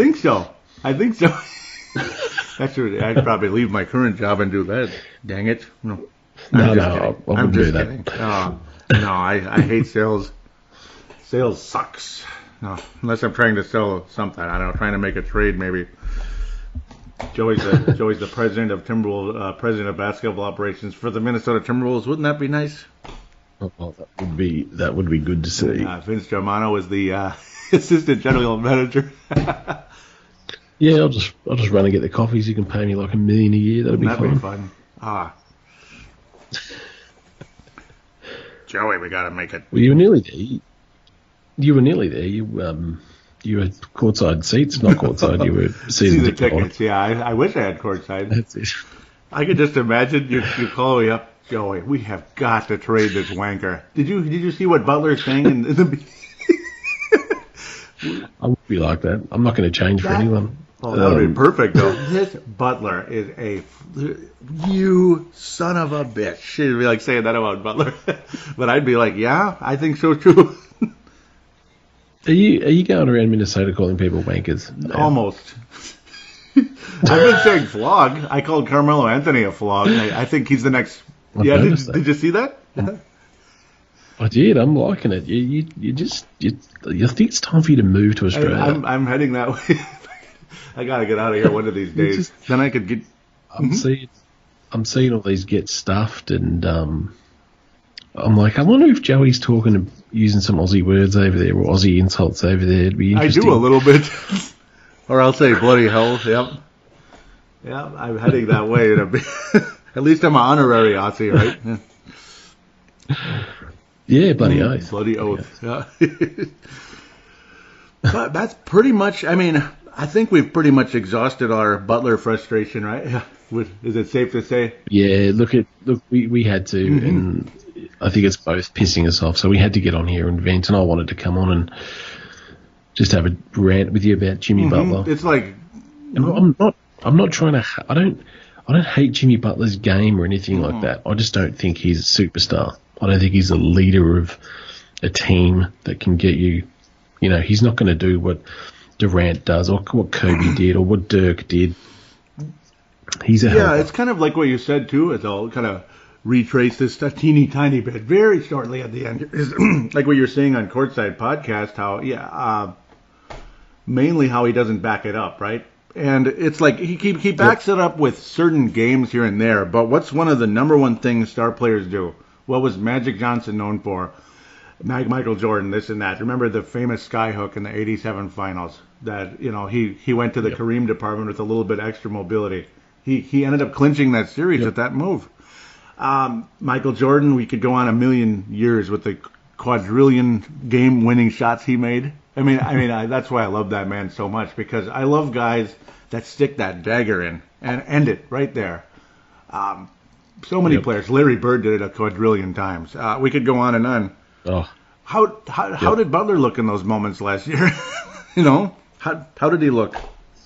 think so. Actually, I'd probably leave my current job and do that. Dang it! No, I wouldn't do that. No, I hate sales. Sales sucks. No, unless I'm trying to sell something. I don't know, trying to make a trade maybe. Joey's the president of president of basketball operations for the Minnesota Timberwolves. Wouldn't that be nice? Oh, that would be good to see. Vince Germano is the assistant general manager. Yeah, I'll just run and get the coffees. You can pay me like $1 million a year. That'd be fun. Joey, we gotta make it. Well, you were nearly there. You had courtside seats, not courtside. You were season tickets. Yeah, I wish I had courtside. That's it. I could just imagine you call me up, Joey. We have got to trade this wanker. Did you see what Butler's saying in the? I would be like that. I'm not going to change for anyone. Oh, that would be perfect, though. This Butler is you son of a bitch. She'd be like saying that about Butler. But I'd be like, yeah, I think so, too. Are you going around Minnesota calling people wankers? Almost. I've been saying flog. I called Carmelo Anthony a flog. I think he's the next. Yeah, did you see that? I did. I'm liking it. You think it's time for you to move to Australia? I'm heading that way. I gotta get out of here one of these days. Then I could get. I'm seeing all these get stuffed, and I'm like, I wonder if Joey's using some Aussie words over there or Aussie insults over there. It'd be interesting. I do a little bit, or I'll say bloody hell. Yep. Yeah, I'm heading that way. At least I'm an honorary Aussie, right? Yeah. Yeah, bloody oath. Bloody oath. Yeah. But that's pretty much. I mean, I think we've pretty much exhausted our Butler frustration, right? Yeah. Is it safe to say? Yeah. Look, we had to, and I think it's both pissing us off. So we had to get on here and vent, and I wanted to come on and just have a rant with you about Jimmy Butler. It's like, and I'm not trying to. I don't hate Jimmy Butler's game or anything like that. I just don't think he's a superstar. I don't think he's a leader of a team that can get you. He's not going to do what Durant does, or what Kobe did, or what Dirk did. He's a helper. It's kind of like what you said too. It's all kind of retrace this a teeny tiny bit, very shortly at the end. Is like what you're saying on Courtside Podcast. How mainly how he doesn't back it up, right? And it's like he backs it up with certain games here and there. But what's one of the number one things star players do? What was Magic Johnson known for? Michael Jordan, this and that. Remember the famous skyhook in the '87 finals? That he went to the Kareem department with a little bit extra mobility. He ended up clinching that series with that move. Michael Jordan, we could go on a million years with the quadrillion game-winning shots he made. I mean, that's why I love that man so much, because I love guys that stick that dagger in and end it right there. So many players. Larry Bird did it a quadrillion times. We could go on and on. Oh. How did Butler look in those moments last year? How did he look?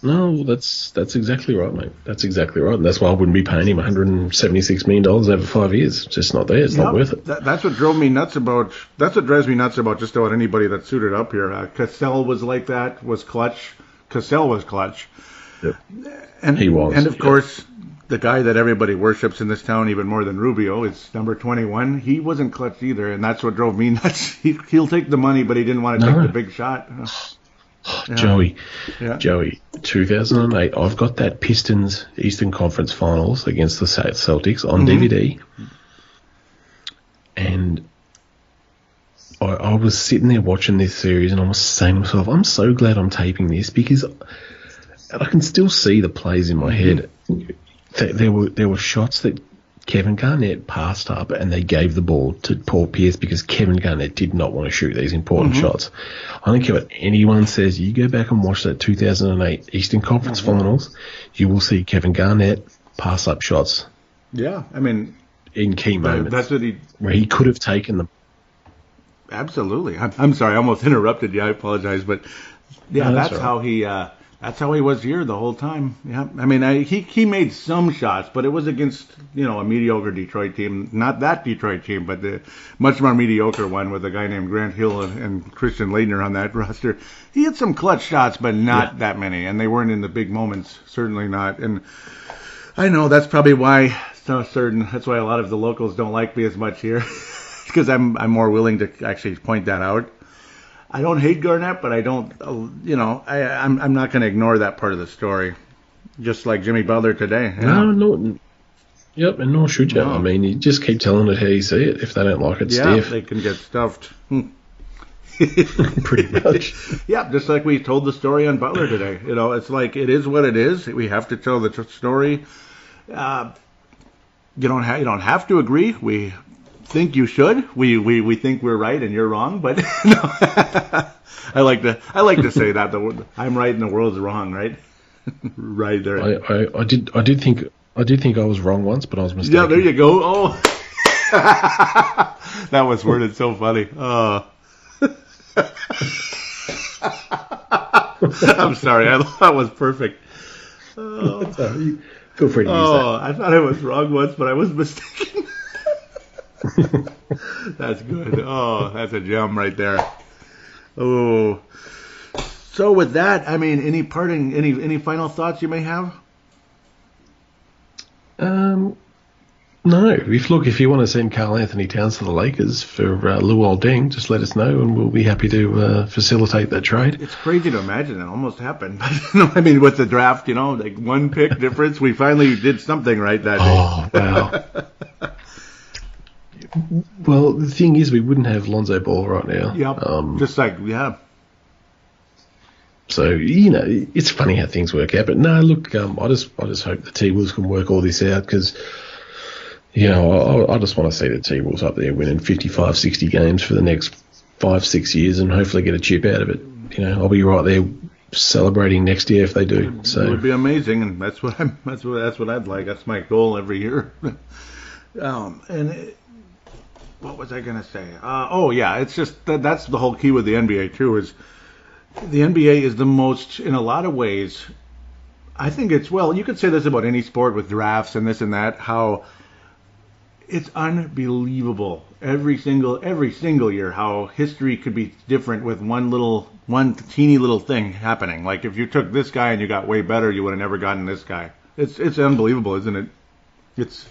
No, that's exactly right, mate. That's exactly right. And that's why I wouldn't be paying him $176 million over 5 years. It's just not there. It's not worth it. That's what drove me nuts about. That's what drives me nuts about just about anybody that suited up here. Cassell was like that. Was clutch. Cassell was clutch. Yep. And he was. And of course, the guy that everybody worships in this town even more than Rubio is number 21. He wasn't clutch either, and that's what drove me nuts. He'll take the money, but he didn't want to take the big shot. Joey, 2008, I've got that Pistons Eastern Conference Finals against the Celtics on DVD, and I was sitting there watching this series, and I was saying to myself, I'm so glad I'm taping this, because I can still see the plays in my head. There were shots that Kevin Garnett passed up, and they gave the ball to Paul Pierce because Kevin Garnett did not want to shoot these important shots. I don't care what anyone says. You go back and watch that 2008 Eastern Conference Finals, you will see Kevin Garnett pass up shots. Yeah, I mean, in key moments. That's what where he could have taken them. Absolutely. I'm sorry, I almost interrupted you. I apologize, but that's how he. That's how he was here the whole time. Yeah, I mean, he made some shots, but it was against a mediocre Detroit team. Not that Detroit team, but the much more mediocre one with a guy named Grant Hill and Christian Laettner on that roster. He had some clutch shots, but not that many, and they weren't in the big moments. Certainly not. And I know that's probably why that's why a lot of the locals don't like me as much here, because I'm more willing to actually point that out. I don't hate Garnett, but I don't, I'm not going to ignore that part of the story. Just like Jimmy Butler today. No. Yep, and nor should you. No. I mean, you just keep telling it how you see it. If they don't like it, stiff. They can get stuffed. Pretty much. Yeah, just like we told the story on Butler today. It's like it is what it is. We have to tell the story. You don't have to agree. We think you should. We think we're right and you're wrong, but no. I like to say that I'm right and the world's wrong, right? Right there. I did think I was wrong once, but I was mistaken. Yeah, there you go. Oh, that was worded so funny. Oh. I'm sorry. That was perfect. Oh. Feel free to use that. I thought I was wrong once, but I was mistaken. That's good. Oh, that's a gem right there. Oh. So with that, I mean, any final thoughts you may have? No. If you want to send Karl Anthony Towns to the Lakers for Luol Deng, just let us know, and we'll be happy to facilitate that trade. It's crazy to imagine it almost happened. I mean, with the draft, like one pick difference, we finally did something right that day. Oh, wow. Well, the thing is, we wouldn't have Lonzo Ball right now. Yep. Just like, yeah. So, it's funny how things work out. But no, look, I just hope the T-Wolves can work all this out, because, I just want to see the T-Wolves up there winning 55, 60 games for the next 5-6 years and hopefully get a chip out of it. I'll be right there celebrating next year if they do. So it would be amazing, and that's what I'd like. That's my goal every year. What was I going to say? It's just that's the whole key with the NBA too. Is the NBA is the most, in a lot of ways, I think you could say this about any sport with drafts and this and that, how It's unbelievable every single year how history could be different with one teeny little thing happening. Like if you took this guy and you got way better, you would have never gotten this guy. It's unbelievable, isn't it? It's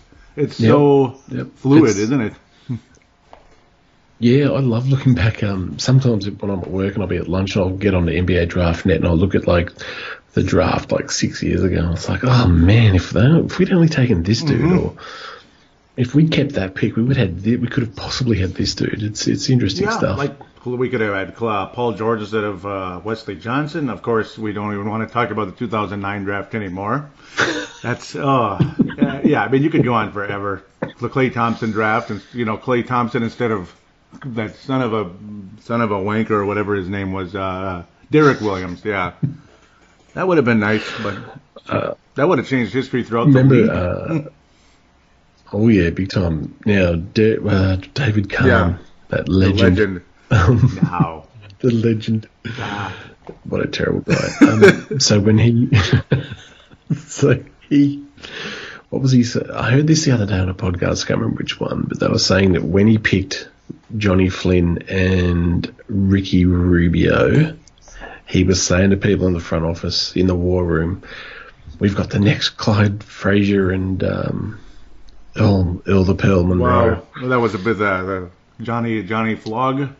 so fluid, isn't it? Yeah, I love looking back. Sometimes when I'm at work and I'll be at lunch and I'll get on the NBA Draft Net and I'll look at like the draft like 6 years ago. It's like, oh man, if we'd only taken this dude, or if we kept that pick, we could have possibly had this dude. It's interesting stuff. Like we could have had Paul George instead of Wesley Johnson. Of course, we don't even want to talk about the 2009 draft anymore. That's yeah. I mean, you could go on forever. The Klay Thompson draft, and Klay Thompson instead of that son of a wanker or whatever his name was, Derek Williams. Yeah, that would have been nice, but that would have changed history throughout the league. Oh yeah, big time. Now, David Kahn, that legend. Wow. The legend. What a terrible guy. So when what was he saying? I heard this the other day on a podcast, I can't remember which one, but they were saying that when he picked Johnny Flynn and Ricky Rubio, he was saying to people in the front office, in the war room, we've got the next Clyde Frazier and Earl the Pearl Monroe. Wow. Well, that was a bit the Johnny Flog.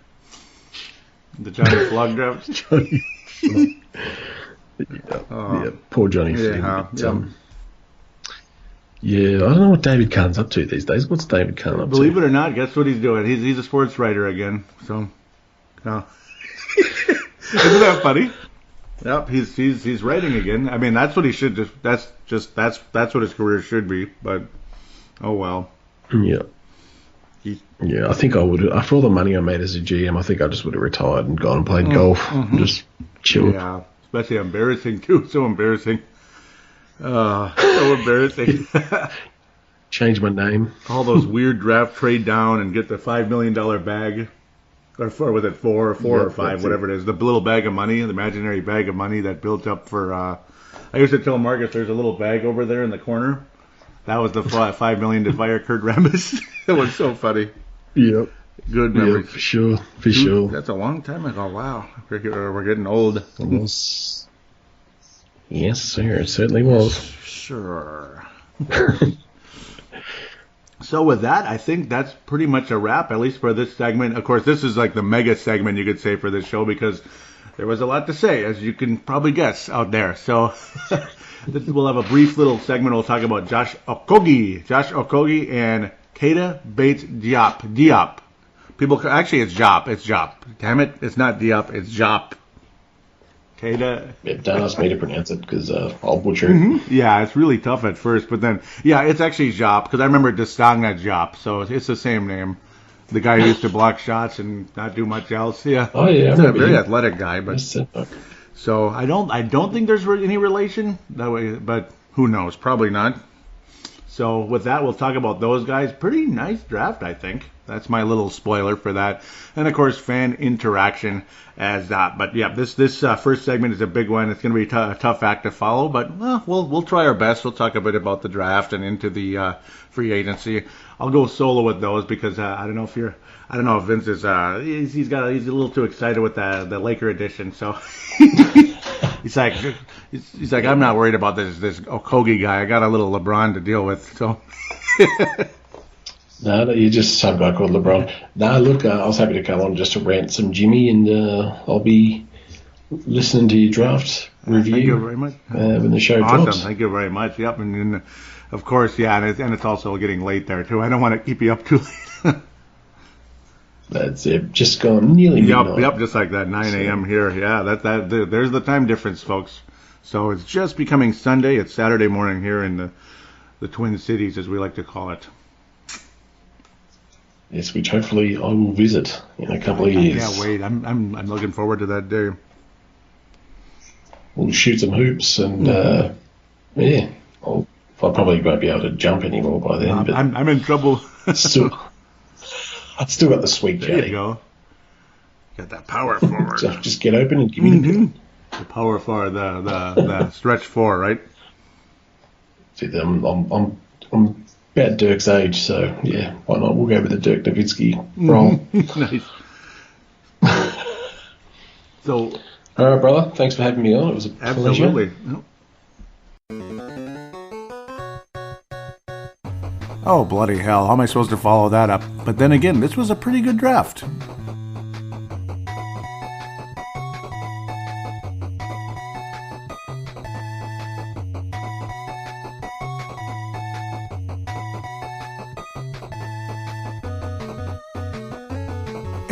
The Johnny Flog draft. Johnny Flog. Yeah, poor Johnny Flynn. Yeah, I don't know what David Kahn's up to these days. What's David Kahn up to? Believe it or not, guess what he's doing? He's a sports writer again. So, no. Isn't that funny? Yep, he's writing again. I mean, that's what he should just. That's what his career should be. But oh well. Yeah. Yeah, I think I would. After all the money I made as a GM, I think I just would have retired and gone and played golf, and just chill. Yeah, especially embarrassing too. So embarrassing. So embarrassing. Change my name. All those weird draft trade down and get the $5 million bag. Or was it four or five, whatever it is. The little bag of money, the imaginary bag of money that built up for... I used to tell Marcus there's a little bag over there in the corner. That was the $5 million to fire Kurt Rambis. That was so funny. Yep. Good memories. Yep, for sure. That's a long time ago. Wow. We're getting old. Yes, sir. It certainly was. Sure. So with that, I think that's pretty much a wrap, at least for this segment. Of course, this is like the mega segment, you could say, for this show, because there was a lot to say, as you can probably guess out there. So we'll have a brief little segment. We'll talk about Josh Okogie and Keita Bates-Diop. Actually, it's Diop. It's Diop. Damn it, it's not Diop, it's Diop. Keita. Yeah, don't ask me to pronounce it because I'll butcher it. Yeah, it's really tough at first, but then, yeah, it's actually Diop, because I remember Destagna Diop, so it's the same name. The guy who used to block shots and not do much else. Yeah. Oh yeah, he's a very athletic guy, but okay. So I don't think there's any relation that way, but who knows? Probably not. So with that, we'll talk about those guys. Pretty nice draft, I think. That's my little spoiler for that. And of course, fan interaction as that. But yeah, this first segment is a big one. It's going to be a tough act to follow, but we'll try our best. We'll talk a bit about the draft and into the free agency. I'll go solo with those because I don't know if Vince is he's a little too excited with the Laker edition. So he's like I'm not worried about this Okogie guy. I got a little LeBron to deal with. So. No, you're just some guy called LeBron. No, look, I was happy to come on just to rant some Jimmy, and I'll be listening to your draft review. Thank you very much. When the show drops. Awesome, thank you very much. Yep, and of course, yeah, and it's also getting late there too. I don't want to keep you up too late. That's it. Just gone nearly midnight. Yep, just like that 9 a.m. here. Yeah, there's the time difference, folks. So it's just becoming Sunday. It's Saturday morning here in the Twin Cities, as we like to call it. Yes, which hopefully I will visit in a couple of years. I can't wait. I'm looking forward to that day. We'll shoot some hoops, and yeah, I probably won't be able to jump anymore by then. But I'm in trouble. I've still got the sweet There you go. Got that power forward. So just get open and give me the bit. The power forward, the stretch four, right? See, I'm about Dirk's age, so yeah, why not? We'll go with the Dirk Nowitzki role. Nice. So, all right, brother. Thanks for having me on. It was a pleasure. Absolutely. Oh, bloody hell. How am I supposed to follow that up? But then again, this was a pretty good draft.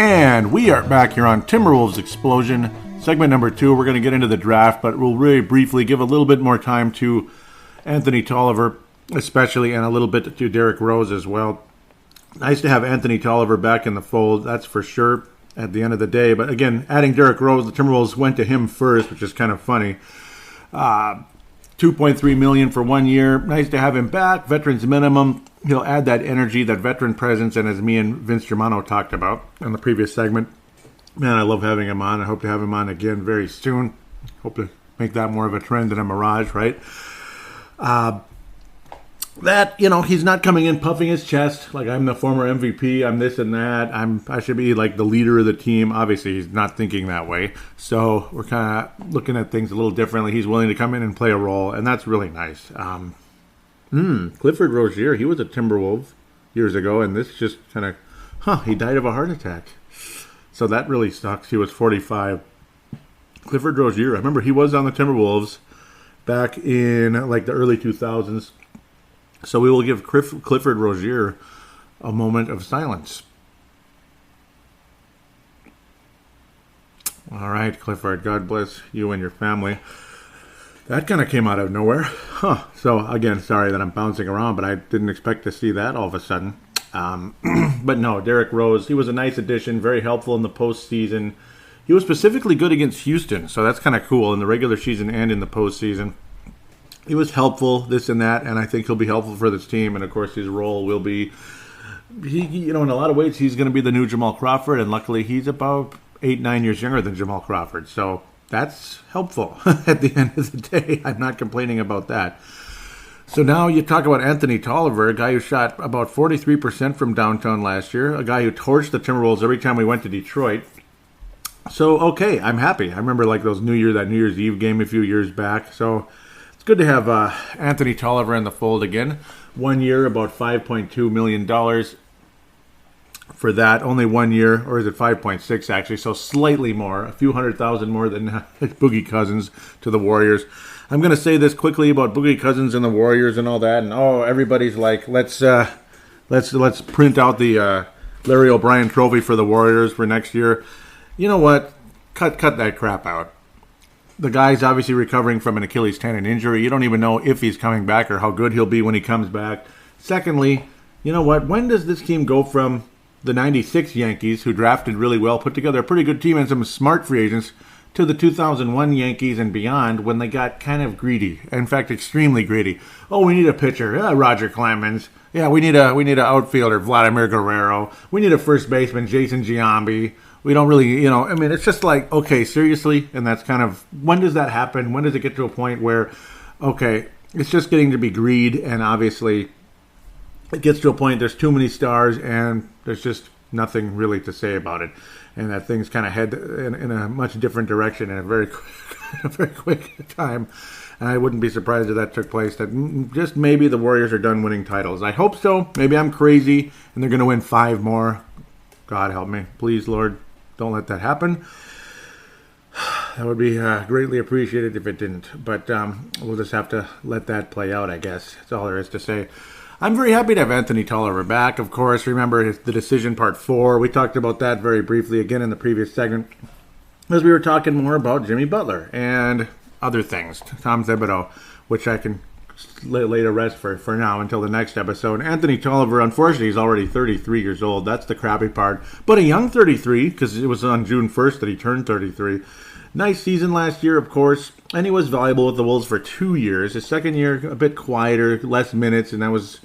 And we are back here on Timberwolves Explosion, segment number 2. We're going to get into the draft, but we'll really briefly give a little bit more time to Anthony Tolliver, especially, and a little bit to Derrick Rose as well. Nice to have Anthony Tolliver back in the fold, that's for sure, at the end of the day. But again, adding Derrick Rose, the Timberwolves went to him first, which is kind of funny. $2.3 million for 1 year. Nice to have him back. Veterans minimum. He'll add that energy, that veteran presence, and as me and Vince Germano talked about in the previous segment, man, I love having him on. I hope to have him on again very soon. Hope to make that more of a trend than a mirage, right? He's not coming in puffing his chest like I'm the former MVP, I'm this and that, I should be like the leader of the team. Obviously, he's not thinking that way. So we're kind of looking at things a little differently. He's willing to come in and play a role, and that's really nice. Clifford Rozier, he was a Timberwolf years ago, and this just kind of, he died of a heart attack. So that really sucks. He was 45. Clifford Rozier, I remember he was on the Timberwolves back in like the early 2000s. So we will give Clifford Rozier a moment of silence. All right, Clifford, God bless you and your family. That kind of came out of nowhere. So, again, sorry that I'm bouncing around, but I didn't expect to see that all of a sudden. But no, Derrick Rose, he was a nice addition, very helpful in the postseason. He was specifically good against Houston, so that's kind of cool in the regular season and in the postseason. He was helpful, this and that, and I think he'll be helpful for this team. And, of course, his role will be, in a lot of ways, he's going to be the new Jamal Crawford, and luckily he's about 8-9 years younger than Jamal Crawford. So that's helpful at the end of the day. I'm not complaining about that. So now you talk about Anthony Tolliver, a guy who shot about 43% from downtown last year, a guy who torched the Timberwolves every time we went to Detroit. So, okay, I'm happy. I remember like that New Year's Eve game a few years back. So it's good to have Anthony Tolliver in the fold again. 1 year, about $5.2 million for that. Only 1 year, or is it 5.6 actually? So slightly more, a few $100,000 more than Boogie Cousins to the Warriors. I'm going to say this quickly about Boogie Cousins and the Warriors and all that. And everybody's like, let's print out the Larry O'Brien Trophy for the Warriors for next year. You know what? Cut that crap out. The guy's obviously recovering from an Achilles tendon injury. You don't even know if he's coming back or how good he'll be when he comes back. Secondly, you know what? When does this team go from the 96 Yankees, who drafted really well, put together a pretty good team and some smart free agents, to the 2001 Yankees and beyond, when they got kind of greedy. In fact, extremely greedy. Oh, we need a pitcher. Roger Clemens. Yeah, we need an outfielder, Vladimir Guerrero. We need a first baseman, Jason Giambi. We don't really, it's just like, okay, seriously? And that's kind of, when does that happen? When does it get to a point where, okay, it's just getting to be greed, and obviously it gets to a point there's too many stars and there's just nothing really to say about it. And that thing's kind of head in a much different direction in a very quick time. And I wouldn't be surprised if that took place, that just maybe the Warriors are done winning titles. I hope so. Maybe I'm crazy and they're going to win 5 more. God help me. Please, Lord, don't let that happen. That would be greatly appreciated if it didn't. But we'll just have to let that play out, I guess. That's all there is to say. I'm very happy to have Anthony Tolliver back, of course. Remember the decision part 4. We talked about that very briefly again in the previous segment, as we were talking more about Jimmy Butler and other things, Tom Thibodeau, which I can lay to rest for now until the next episode. Anthony Tolliver, unfortunately, he's already 33 years old. That's the crappy part. But a young 33, because it was on June 1st that he turned 33. Nice season last year, of course, and he was valuable with the Wolves for 2 years. His second year, a bit quieter, less minutes, and that was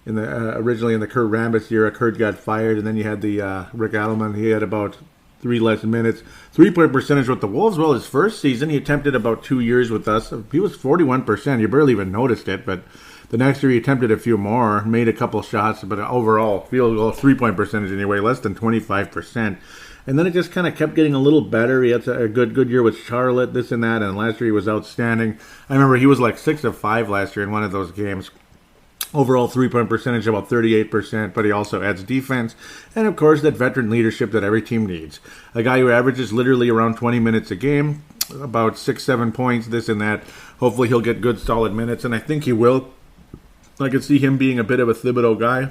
in the originally in the Kurt Rambis year. Kurt got fired, and then you had the Rick Adelman. He had about 3 less minutes. 3-point percentage with the Wolves. Well, his first season, he attempted about 2 years with us. He was 41%. You barely even noticed it, but The next year he attempted a few more, made a couple shots, but overall field goal 3-point percentage anyway, less than 25%. And then it just kind of kept getting a little better. He had a good year with Charlotte, this and that, and last year he was outstanding. I remember he was like 6 of 5 last year in one of those games. Overall 3-point percentage about 38%, but he also adds defense and, of course, that veteran leadership that every team needs. A guy who averages literally around 20 minutes a game, about 6-7 points, this and that. Hopefully he'll get good, solid minutes, and I think he will. I could see him being a bit of a Thibodeau guy,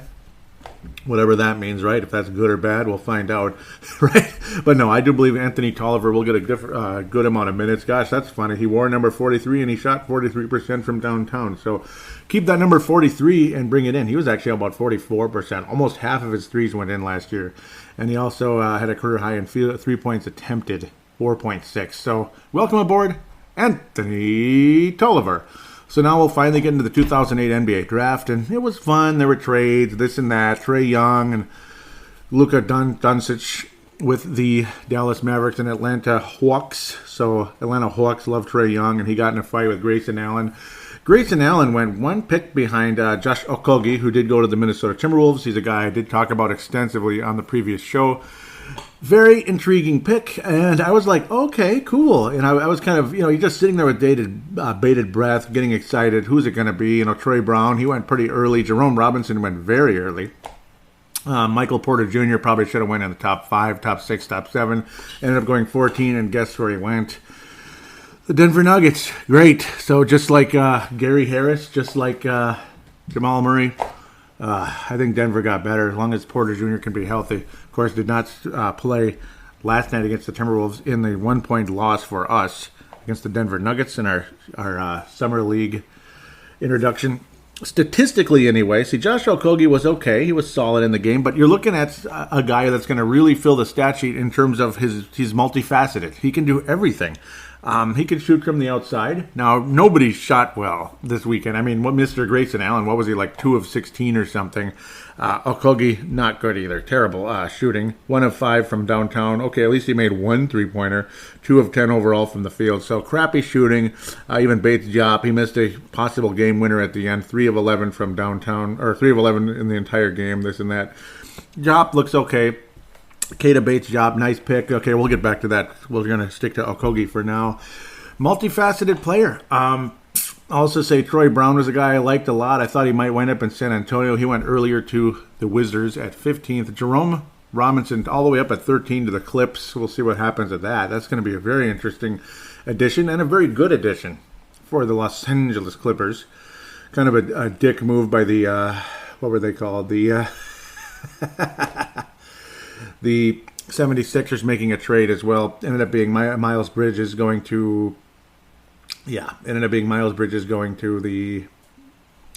whatever that means, right? If that's good or bad, we'll find out, right? But no, I do believe Anthony Tolliver will get a good amount of minutes. Gosh, that's funny. He wore number 43, and he shot 43% from downtown. So keep that number 43 and bring it in. He was actually about 44%. Almost half of his threes went in last year. And he also had a career high in 3 points attempted, 4.6. So welcome aboard, Anthony Tolliver. So now we'll finally get into the 2008 NBA draft, and it was fun. There were trades, this and that. Trae Young and Luka Doncic with the Dallas Mavericks and Atlanta Hawks. So Atlanta Hawks love Trae Young, and he got in a fight with Grayson Allen. Grayson Allen went one pick behind Josh Okogie, who did go to the Minnesota Timberwolves. He's a guy I did talk about extensively on the previous show. Very intriguing pick, and I was like, okay, cool. And I was kind of, you're just sitting there with bated breath, getting excited. Who's it going to be? Trey Brown, he went pretty early. Jerome Robinson went very early. Michael Porter Jr. probably should have went in the top 5, top 6, top 7. Ended up going 14, and guess where he went? The Denver Nuggets. Great. So just like Gary Harris, just like Jamal Murray, I think Denver got better as long as Porter Jr. can be healthy. Of course, did not play last night against the Timberwolves in the 1-point loss for us against the Denver Nuggets in our Summer League introduction. Statistically, anyway, see, Josh Okogie was okay. He was solid in the game, but you're looking at a guy that's going to really fill the stat sheet in terms of he's multifaceted. He can do everything. He can shoot from the outside. Now, nobody shot well this weekend. I mean, Mr. Grayson Allen, what was he, like 2 of 16 or something? Okogie, not good either. Terrible shooting. 1 of 5 from downtown. Okay, at least he made 1 3-pointer. 2 of 10 overall from the field. So crappy shooting. Even Bates Diop, he missed a possible game winner at the end. 3 of 11 from downtown, or 3 of 11 in the entire game, this and that. Diop looks okay. Keita Bates-Diop, nice pick. Okay, we'll get back to that. We're going to stick to Okogie for now. Multifaceted player. I'll also say Troy Brown was a guy I liked a lot. I thought he might wind up in San Antonio. He went earlier to the Wizards at 15th. Jerome Robinson all the way up at 13 to the Clips. We'll see what happens at that. That's going to be a very interesting addition and a very good addition for the Los Angeles Clippers. Kind of a dick move by the, what were they called? The 76ers making a trade as well. Ended up being Miles Bridges going to the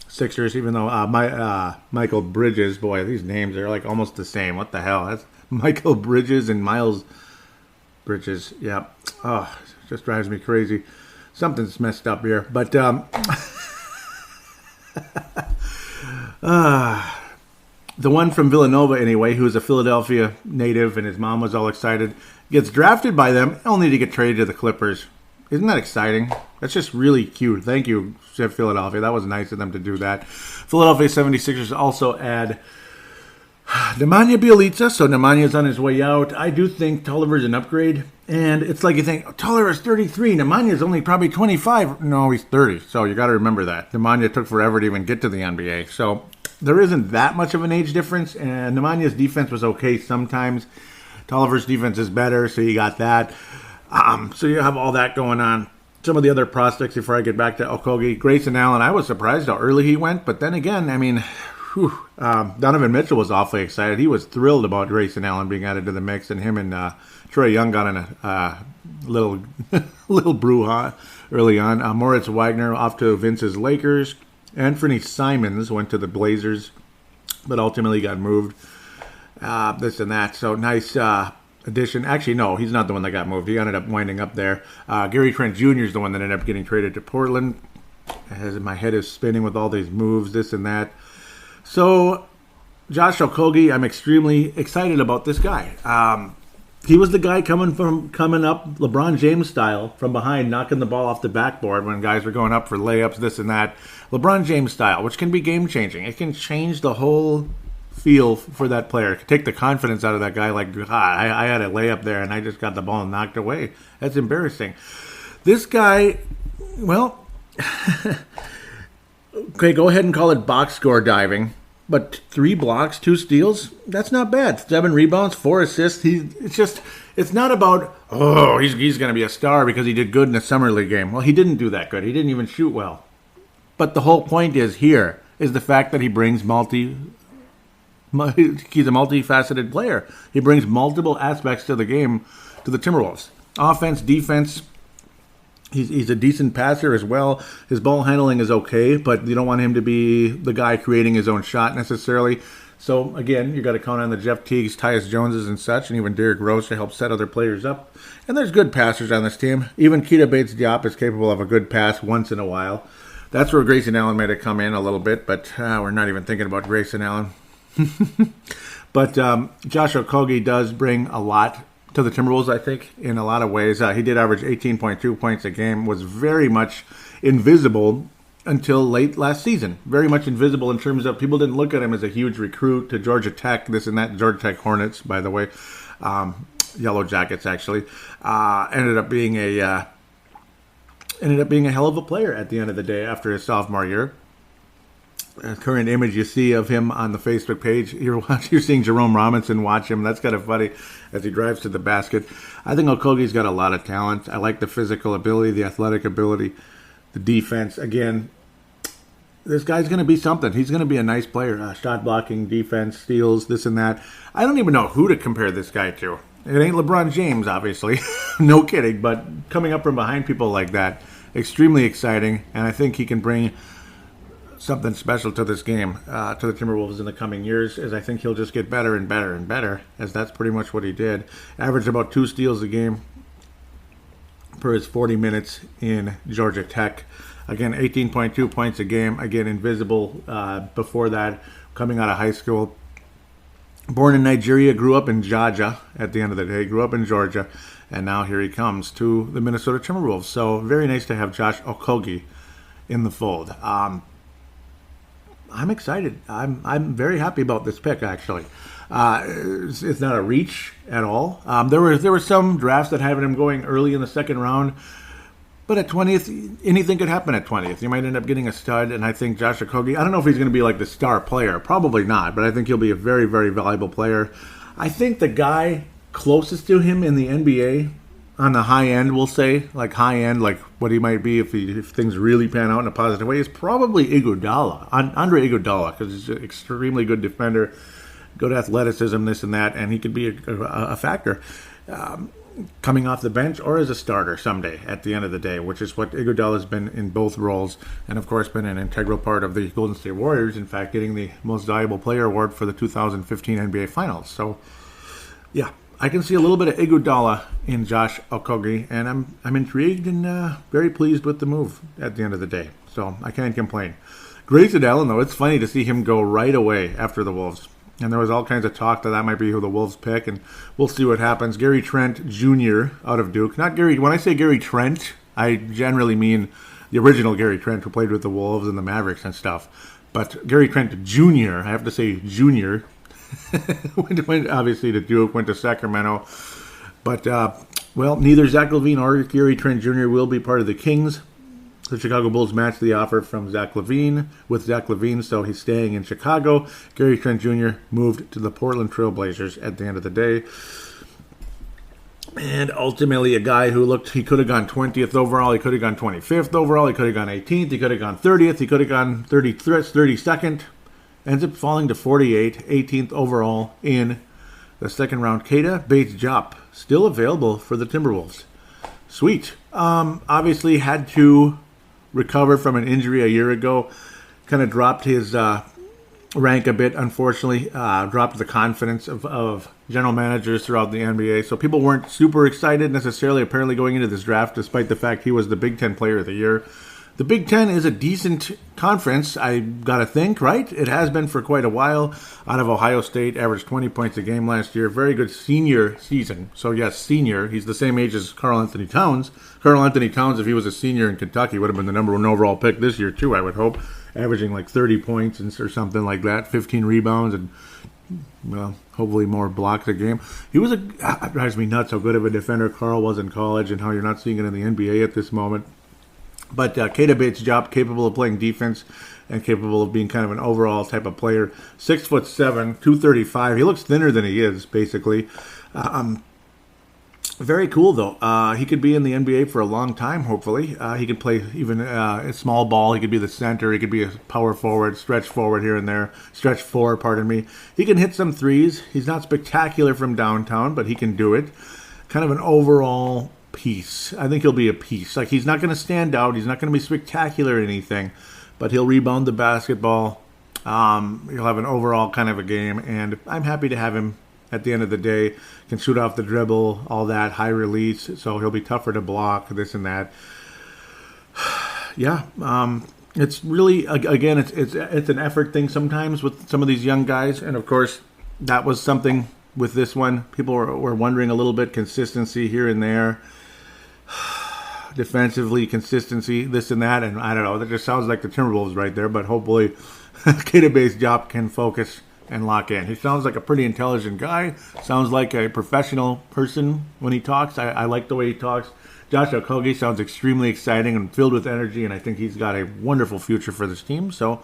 Sixers, even though Michael Bridges, boy, these names are like almost the same. What the hell? That's Michael Bridges and Miles Bridges. Yeah. Oh, it just drives me crazy. Something's messed up here. But the one from Villanova, anyway, who's a Philadelphia native, and his mom was all excited, gets drafted by them, only to get traded to the Clippers. Isn't that exciting? That's just really cute. Thank you, Philadelphia. That was nice of them to do that. Philadelphia 76ers also add Nemanja Bjelica, so Nemanja's on his way out. I do think Tolliver's an upgrade, and it's like you think, oh, Tolliver's 33, Nemanja's only probably 25. No, he's 30, so you got to remember that. Nemanja took forever to even get to the NBA, so there isn't that much of an age difference, and Nemanja's defense was okay sometimes. Tolliver's defense is better, so you got that. So you have all that going on. Some of the other prospects, before I get back to Okogie, Grayson Allen, I was surprised how early he went, but then again, I mean, Donovan Mitchell was awfully excited. He was thrilled about Grayson Allen being added to the mix, and him and Trae Young got in a little brouhaha early on. Moritz Wagner off to Vince's Lakers. Anthony Simons went to the Blazers, but ultimately got moved. This and that. So nice addition. Actually, no, he's not the one that got moved. He ended up winding up there. Gary Trent Jr. is the one that ended up getting traded to Portland. My head is spinning with all these moves, this and that. So Josh Okogie, I'm extremely excited about this guy. He was the guy coming up LeBron James style from behind, knocking the ball off the backboard when guys were going up for layups, this and that. LeBron James style, which can be game changing. It can change the whole feel for that player. It can take the confidence out of that guy. Like, I had a layup there and I just got the ball knocked away. That's embarrassing. This guy, well, okay, go ahead and call it box score diving. But 3 blocks, 2 steals, that's not bad. 7 rebounds, 4 assists. It's not about, he's going to be a star because he did good in the summer league game. Well, he didn't do that good. He didn't even shoot well. But the whole point is the fact that he brings he's a multifaceted player. He brings multiple aspects to the game, to the Timberwolves. Offense, defense. He's a decent passer as well. His ball handling is okay, but you don't want him to be the guy creating his own shot necessarily. So, again, you got to count on the Jeff Teagues, Tyus Joneses, and such, and even Derrick Rose to help set other players up. And there's good passers on this team. Even Keita Bates-Diop is capable of a good pass once in a while. That's where Grayson Allen made it come in a little bit, but we're not even thinking about Grayson Allen. But Josh Okogie does bring a lot to the Timberwolves, I think, in a lot of ways. He did average 18.2 points a game, was very much invisible until late last season. Very much invisible in terms of people didn't look at him as a huge recruit to Georgia Tech, this and that. Georgia Tech Hornets, by the way. Yellow Jackets, actually. Ended up being a hell of a player at the end of the day after his sophomore year. Current image you see of him on the Facebook page, you're seeing Jerome Robinson watch him. That's kind of funny as he drives to the basket. I think Okogie's got a lot of talent. I like the physical ability, the athletic ability, the defense. Again, this guy's going to be something. He's going to be a nice player. Shot blocking, defense, steals, this and that. I don't even know who to compare this guy to. It ain't LeBron James, obviously. No kidding. But coming up from behind people like that, extremely exciting. And I think he can bring something special to this game, to the Timberwolves in the coming years, as I think he'll just get better and better and better, as that's pretty much what he did. Averaged about 2 steals a game per his 40 minutes in Georgia Tech. Again, 18.2 points a game. Again, invisible before that, coming out of high school. Born in Nigeria, grew up in Georgia at the end of the day, grew up in Georgia, and now here he comes to the Minnesota Timberwolves. So very nice to have Josh Okogie in the fold. I'm excited. I'm very happy about this pick, actually. It's not a reach at all. There were some drafts that had him going early in the second round, but at 20th, anything could happen at 20th. You might end up getting a stud, and I think Josh Okogie, I don't know if he's going to be like the star player. Probably not, but I think he'll be a very, very valuable player. I think the guy closest to him in the NBA on the high end, we'll say, like high end, like what he might be if things really pan out in a positive way, is probably Iguodala, Andre Iguodala, because he's an extremely good defender, good athleticism, this and that, and he could be a factor coming off the bench or as a starter someday at the end of the day, which is what Iguodala has been in both roles, and of course been an integral part of the Golden State Warriors, in fact getting the Most Valuable Player award for the 2015 NBA Finals. So, yeah. I can see a little bit of Iguodala in Josh Okogie, and I'm intrigued and very pleased with the move at the end of the day. So I can't complain. Grayson Allen, though, it's funny to see him go right away after the Wolves. And there was all kinds of talk that might be who the Wolves pick, and we'll see what happens. Gary Trent Jr. out of Duke. Not Gary. When I say Gary Trent, I generally mean the original Gary Trent who played with the Wolves and the Mavericks and stuff. But Gary Trent Jr., I have to say Jr., went obviously to Duke, went to Sacramento. But, neither Zach LaVine or Gary Trent Jr. will be part of the Kings. The Chicago Bulls matched the offer from Zach LaVine with Zach LaVine, so he's staying in Chicago. Gary Trent Jr. moved to the Portland Trail Blazers at the end of the day. And ultimately a guy who he could have gone 20th overall, he could have gone 25th overall, he could have gone 18th, he could have gone 30th, he could have gone 32nd. Ends up falling to 48, 18th overall in the second round. Keita Bates-Diop, still available for the Timberwolves. Sweet. Obviously had to recover from an injury a year ago. Kind of dropped his rank a bit, unfortunately. Dropped the confidence of general managers throughout the NBA. So people weren't super excited necessarily, apparently, going into this draft, despite the fact he was the Big Ten Player of the Year. The Big Ten is a decent conference, I gotta think, right? It has been for quite a while. Out of Ohio State, averaged 20 points a game last year. Very good senior season. So, yes, senior. He's the same age as Karl Anthony Towns. Karl Anthony Towns, if he was a senior in Kentucky, would have been the number one overall pick this year, too, I would hope. Averaging like 30 points or something like that, 15 rebounds, and well, hopefully more blocks a game. He was it drives me nuts how good of a defender Karl was in college and how you're not seeing it in the NBA at this moment. But Keita Bates-Diop, capable of playing defense and capable of being kind of an overall type of player. 6'7", 235. He looks thinner than he is, basically. Very cool, though. He could be in the NBA for a long time, hopefully. He could play even a small ball. He could be the center. He could be a power forward, stretch forward here and there. Stretch four, pardon me. He can hit some threes. He's not spectacular from downtown, but he can do it. Kind of an overall piece. I think he'll be a piece. Like, he's not going to stand out. He's not going to be spectacular or anything, but he'll rebound the basketball. He'll have an overall kind of a game, and I'm happy to have him at the end of the day. Can shoot off the dribble, all that, high release, so he'll be tougher to block, this and that. Yeah, it's really, again, it's an effort thing sometimes with some of these young guys, and of course, that was something with this one. People were wondering a little bit, consistency here and there. Defensively, consistency, this and that, and I don't know. That just sounds like the Timberwolves right there, but hopefully Keita Bates-Diop can focus and lock in. He sounds like a pretty intelligent guy. Sounds like a professional person when he talks. I like the way he talks. Josh Okogie sounds extremely exciting and filled with energy, and I think he's got a wonderful future for this team. So,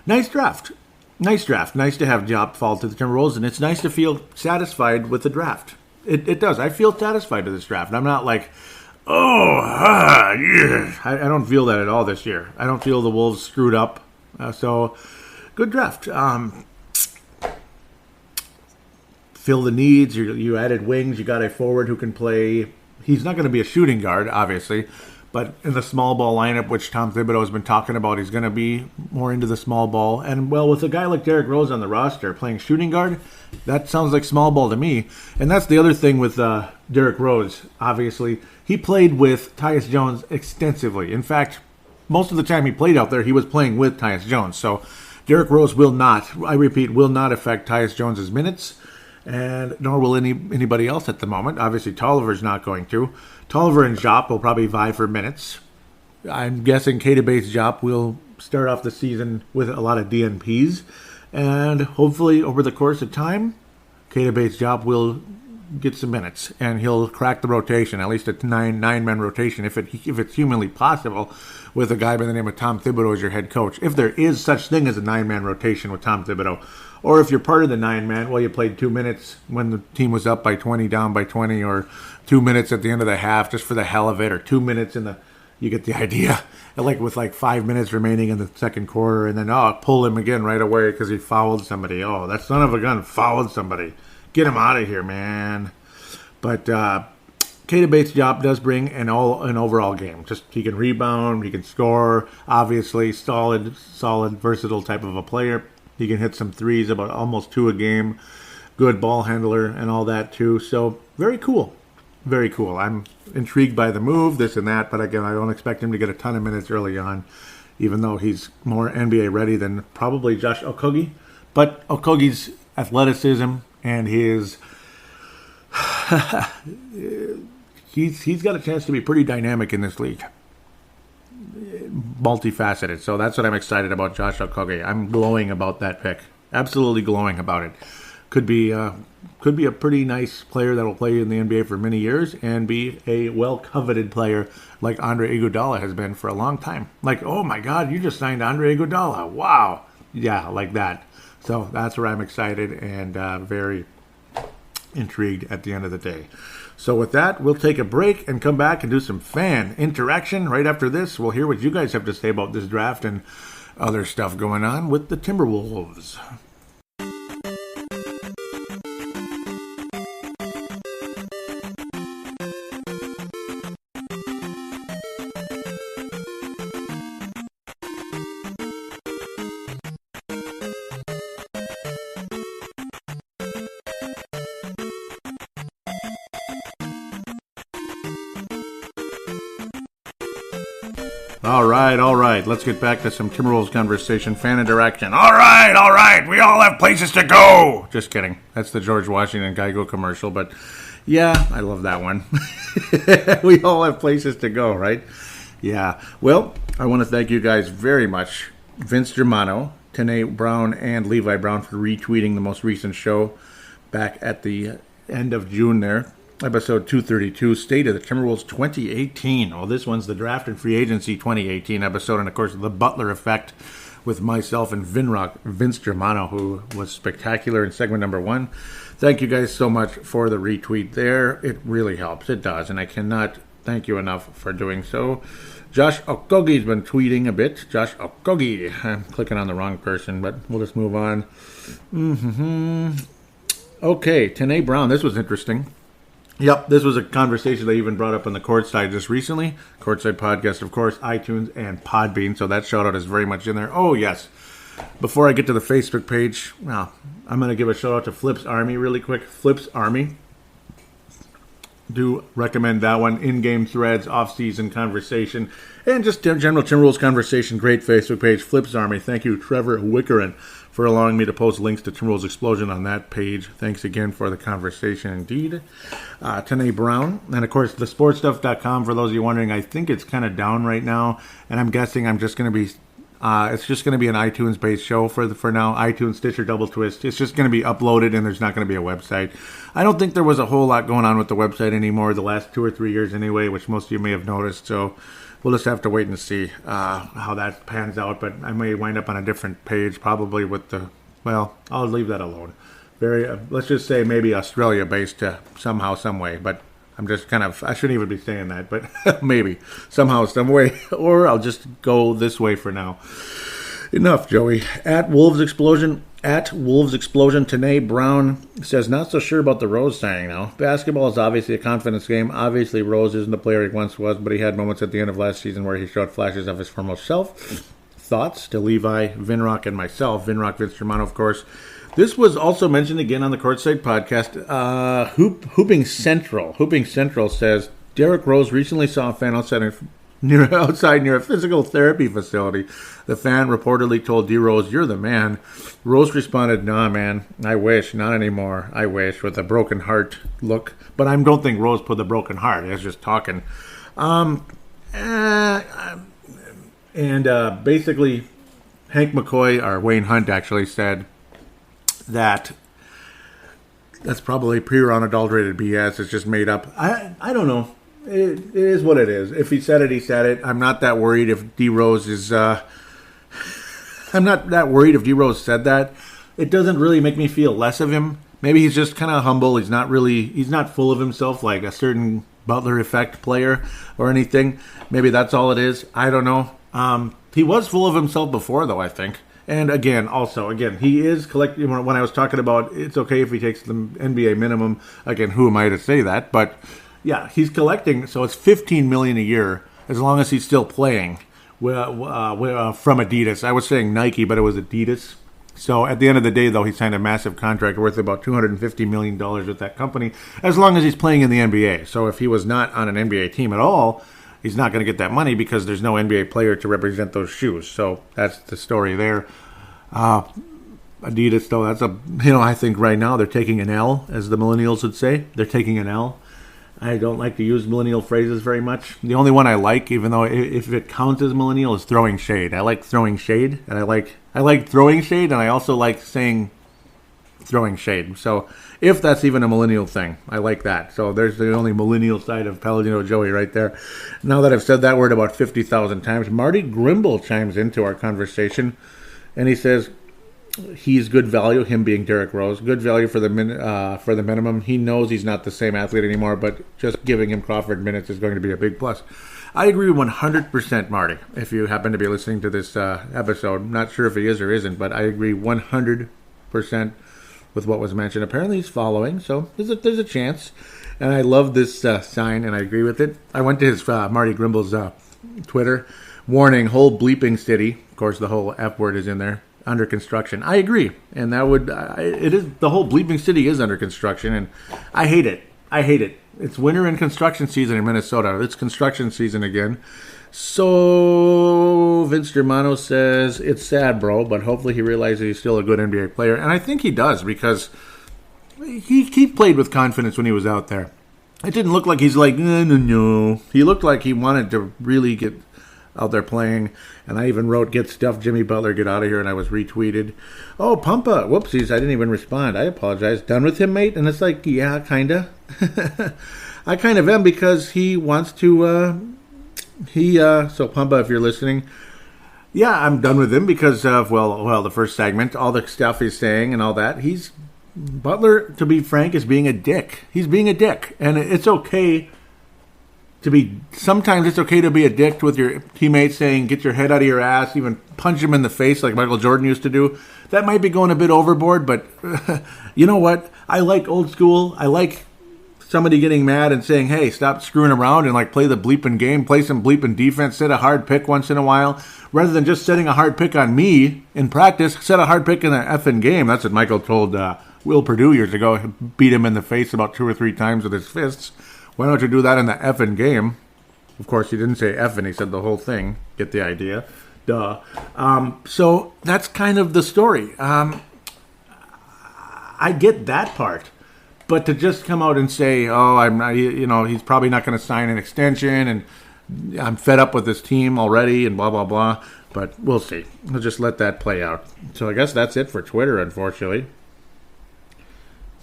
nice draft. Nice draft. Nice to have Diop fall to the Timberwolves, and it's nice to feel satisfied with the draft. It does. I feel satisfied with this draft. I'm not like, yeah. I don't feel that at all this year. I don't feel the Wolves screwed up. So, good draft. Fill the needs. You added wings. You got a forward who can play. He's not going to be a shooting guard, obviously, but in the small ball lineup, which Tom Thibodeau has been talking about, he's going to be more into the small ball. And, well, with a guy like Derrick Rose on the roster playing shooting guard, that sounds like small ball to me. And that's the other thing with Derrick Rose, obviously. He played with Tyus Jones extensively. In fact, most of the time he played out there, he was playing with Tyus Jones. So Derrick Rose will not, I repeat, will not affect Tyus Jones' minutes, and nor will anybody else at the moment. Obviously, Tolliver's not going to. Tolliver and Diop will probably vie for minutes. I'm guessing Keita Bates-Diop will start off the season with a lot of DNPs, and hopefully over the course of time, Keita Bates-Diop will get some minutes, and he'll crack the rotation, at least a nine-man rotation, if it's humanly possible, with a guy by the name of Tom Thibodeau as your head coach. If there is such thing as a 9-man rotation with Tom Thibodeau, or if you're part of the 9-man, well, you played 2 minutes when the team was up by 20, down by 20, or 2 minutes at the end of the half just for the hell of it, or 2 minutes you get the idea, like with like 5 minutes remaining in the second quarter, and then, pull him again right away because he fouled somebody. Oh, that son of a gun fouled somebody. Get him out of here, man. But Keita Bates-Diop does bring an overall game. Just he can rebound, he can score. Obviously, solid, versatile type of a player. He can hit some threes, about almost 2 a game. Good ball handler and all that too. So very cool, very cool. I'm intrigued by the move, this and that. But again, I don't expect him to get a ton of minutes early on, even though he's more NBA ready than probably Josh Okogie. But Okogie's athleticism and his he's got a chance to be pretty dynamic in this league, multifaceted. So that's what I'm excited about Josh Okogie. I'm glowing about that pick, absolutely glowing about it. Could be a pretty nice player that will play in the NBA for many years and be a well-coveted player like Andre Iguodala has been for a long time. Like, oh my God, you just signed Andre Iguodala. Wow. Yeah, like that. So that's where I'm excited and very intrigued at the end of the day. So with that, we'll take a break and come back and do some fan interaction. Right after this, we'll hear what you guys have to say about this draft and other stuff going on with the Timberwolves. All right. Let's get back to some Timberwolves conversation, fan interaction. All right. We all have places to go. Just kidding. That's the George Washington Geico commercial, but yeah, I love that one. We all have places to go, right? Yeah. Well, I want to thank you guys very much, Vince Germano, Tanae Brown, and Levi Brown, for retweeting the most recent show back at the end of June there. Episode 232, State of the Timberwolves 2018. Oh, this one's the Draft and Free Agency 2018 episode, and of course, the Butler effect with myself and Vinrok, Vince Germano, who was spectacular in segment number 1. Thank you guys so much for the retweet there. It really helps. It does, and I cannot thank you enough for doing so. Josh Okogi's been tweeting a bit. Josh Okogi. I'm clicking on the wrong person, but we'll just move on. Okay, Tanae Brown. This was interesting. Yep, this was a conversation they even brought up on the Courtside just recently. Courtside podcast, of course, iTunes and Podbean, so that shout-out is very much in there. Oh, yes. Before I get to the Facebook page, well, I'm going to give a shout-out to Flip's Army really quick. Flip's Army. Do recommend that one. In-game threads, off-season conversation, and just general Timberwolves conversation. Great Facebook page, Flip's Army. Thank you, Trevor Wickerin, for allowing me to post links to Timberwolves Explosion on that page. Thanks again for the conversation indeed. Tanae Brown. And, of course, thesportstuff.com, for those of you wondering. I think it's kind of down right now, and I'm guessing I'm just going to be... it's just going to be an iTunes-based show for now. iTunes, Stitcher, Double Twist. It's just going to be uploaded, and there's not going to be a website. I don't think there was a whole lot going on with the website anymore the last 2 or 3 years anyway, which most of you may have noticed. So we'll just have to wait and see how that pans out. But I may wind up on a different page, probably with the... Well, I'll leave that alone. Let's just say maybe Australia-based somehow, some way. But I'm just kind of... I shouldn't even be saying that, but maybe somehow, some way. Or I'll just go this way for now. Enough, Joey. At Wolves Explosion, Tanae Brown says, not so sure about the Rose signing now. Basketball is obviously a confidence game. Obviously, Rose isn't the player he once was, but he had moments at the end of last season where he showed flashes of his former self. Thoughts to Levi, Vinrok, and myself. Vinrok, Vince Germano, of course. This was also mentioned again on the Courtside podcast. Hooping Central says, Derrick Rose recently saw a fan outside near a physical therapy facility. The fan reportedly told D. Rose, "You're the man." Rose responded, "Nah, man. I wish. Not anymore. I wish," with a broken heart look. But I don't think Rose put the broken heart. He was just talking. Basically, Hank McCoy, or Wayne Hunt actually said that that's probably pure unadulterated BS. It's just made up. I don't know. It is what it is. If he said it, he said it. I'm not that worried if D. Rose is... I'm not that worried if D. Rose said that. It doesn't really make me feel less of him. Maybe he's just kind of humble. He's not full of himself like a certain Butler effect player or anything. Maybe that's all it is. I don't know. He was full of himself before, though, I think. And again, he is collecting. When I was talking about it's okay if he takes the NBA minimum, again, who am I to say that? But yeah, he's collecting. So it's $15 million a year as long as he's still playing from Adidas. I was saying Nike, but it was Adidas. So at the end of the day, though, he signed a massive contract worth about $250 million with that company as long as he's playing in the NBA. So if he was not on an NBA team at all, he's not going to get that money because there's no NBA player to represent those shoes. So that's the story there. Adidas, though, I think right now they're taking an L, as the millennials would say. They're taking an L. I don't like to use millennial phrases very much. The only one I like, even though if it counts as millennial, is throwing shade. I like throwing shade, and I like throwing shade, and I also like saying throwing shade. So if that's even a millennial thing, I like that. So there's the only millennial side of Paladino Joey right there. Now that I've said that word about 50,000 times, Marty Grimble chimes into our conversation, and he says he's good value, him being Derrick Rose, good value for the minimum. He knows he's not the same athlete anymore, but just giving him Crawford minutes is going to be a big plus. I agree 100%, Marty, if you happen to be listening to this episode. I'm not sure if he is or isn't, but I agree 100% with what was mentioned. Apparently he's following, so there's a chance. And I love this sign, and I agree with it. I went to his Marty Grimble's Twitter. Warning, whole bleeping city. Of course, the whole F word is in there. Under construction. I agree. And that would... it is... The whole bleeping city is under construction, and I hate it. It's winter and construction season in Minnesota. It's construction season again. So Vince Germano says, it's sad, bro, but hopefully he realizes he's still a good NBA player. And I think he does, because he played with confidence when he was out there. It didn't look like he's like, no. He looked like he wanted to really get out there playing. And I even wrote, get stuffed, Jimmy Butler, get out of here, and I was retweeted. Oh, Pumpa, whoopsies, I didn't even respond. I apologize. Done with him, mate? And it's like, yeah, kind of. I kind of am, because he wants to, so Pumpa, if you're listening, yeah, I'm done with him because of, well, the first segment, all the stuff he's saying and all that. Butler, to be frank, is being a dick. He's being a dick. And it's okay sometimes it's okay to be a dick with your teammates, saying, get your head out of your ass, even punch him in the face like Michael Jordan used to do. That might be going a bit overboard, but you know what? I like old school. I like somebody getting mad and saying, hey, stop screwing around and play the bleeping game, play some bleeping defense, set a hard pick once in a while, rather than just setting a hard pick on me in practice. Set a hard pick in the effing game. That's what Michael told Will Perdue years ago. Beat him in the face about 2 or 3 times with his fists. Why don't you do that in the effing game? Of course, he didn't say effing. He said the whole thing. Get the idea. Duh. So that's kind of the story. I get that part. But to just come out and say, oh, I'm not, he's probably not going to sign an extension, and I'm fed up with this team already, and blah, blah, blah. But we'll see. We'll just let that play out. So I guess that's it for Twitter, unfortunately.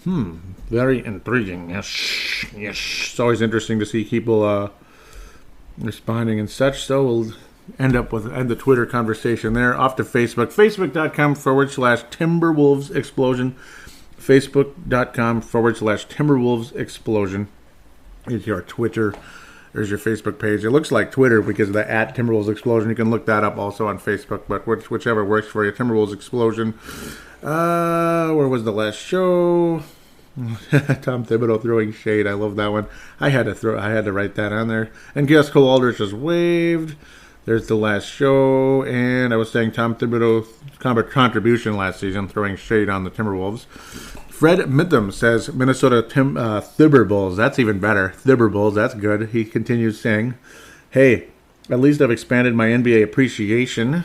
Very intriguing. Yes. It's always interesting to see people responding and such. So we'll end the Twitter conversation there. Off to Facebook. Facebook.com/Timberwolves Explosion. Facebook.com/Timberwolves Explosion is your Twitter. There's your Facebook page. It looks like Twitter because of the @Timberwolves Explosion. You can look that up also on Facebook, but whichever works for you. Timberwolves Explosion. Where was the last show? Tom Thibodeau throwing shade. I love that one. I had to write that on there. And guess Cole Aldrich was waived. There's the last show, and I was saying Tom Thibodeau's contribution last season, throwing shade on the Timberwolves. Fred Mitham says Minnesota Timberwolves. That's even better. Timberwolves. That's good. He continues saying, "Hey, at least I've expanded my NBA appreciation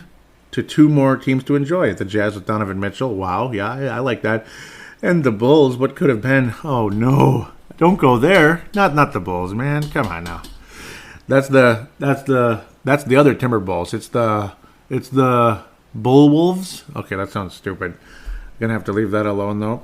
to 2 more teams to enjoy. The Jazz with Donovan Mitchell. Wow, yeah, I like that. And the Bulls. What could have been? Oh no, don't go there. Not the Bulls, man. Come on now. That's the other Timberwolves. It's the Bull Wolves. Okay, that sounds stupid. Gonna have to leave that alone though.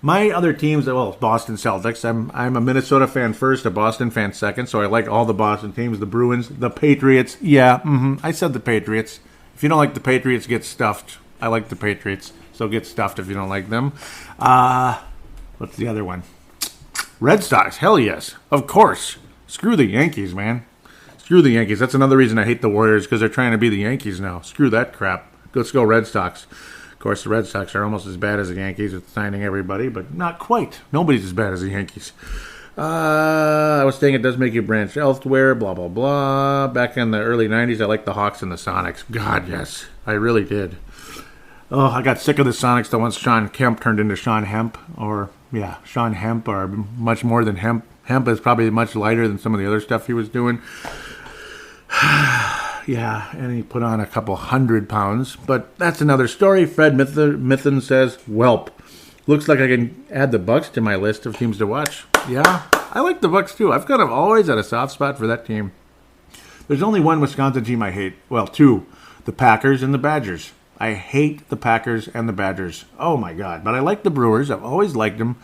My other teams, Boston Celtics. I'm a Minnesota fan first, a Boston fan second, so I like all the Boston teams. The Bruins, the Patriots. Yeah, I said the Patriots. If you don't like the Patriots, get stuffed. I like the Patriots, so get stuffed if you don't like them. What's the other one? Red Sox. Hell yes, of course. Screw the Yankees, man. Screw the Yankees. That's another reason I hate the Warriors, because they're trying to be the Yankees now. Screw that crap. Let's go Red Sox. Of course, the Red Sox are almost as bad as the Yankees at signing everybody, but not quite. Nobody's as bad as the Yankees. I was saying it does make you branch elsewhere, blah, blah, blah. Back in the early 90s, I liked the Hawks and the Sonics. God, yes. I really did. Oh, I got sick of the Sonics that once Sean Kemp turned into Sean Hemp. Sean Hemp, or much more than Hemp. Hemp is probably much lighter than some of the other stuff he was doing. Yeah, and he put on a couple 100 pounds. But that's another story. Fred Mithun says, "Welp. Looks like I can add the Bucks to my list of teams to watch." Yeah, I like the Bucks too. I've kind of always had a soft spot for that team. There's only one Wisconsin team I hate. Well, 2. The Packers and the Badgers. I hate the Packers and the Badgers. Oh, my God. But I like the Brewers. I've always liked them.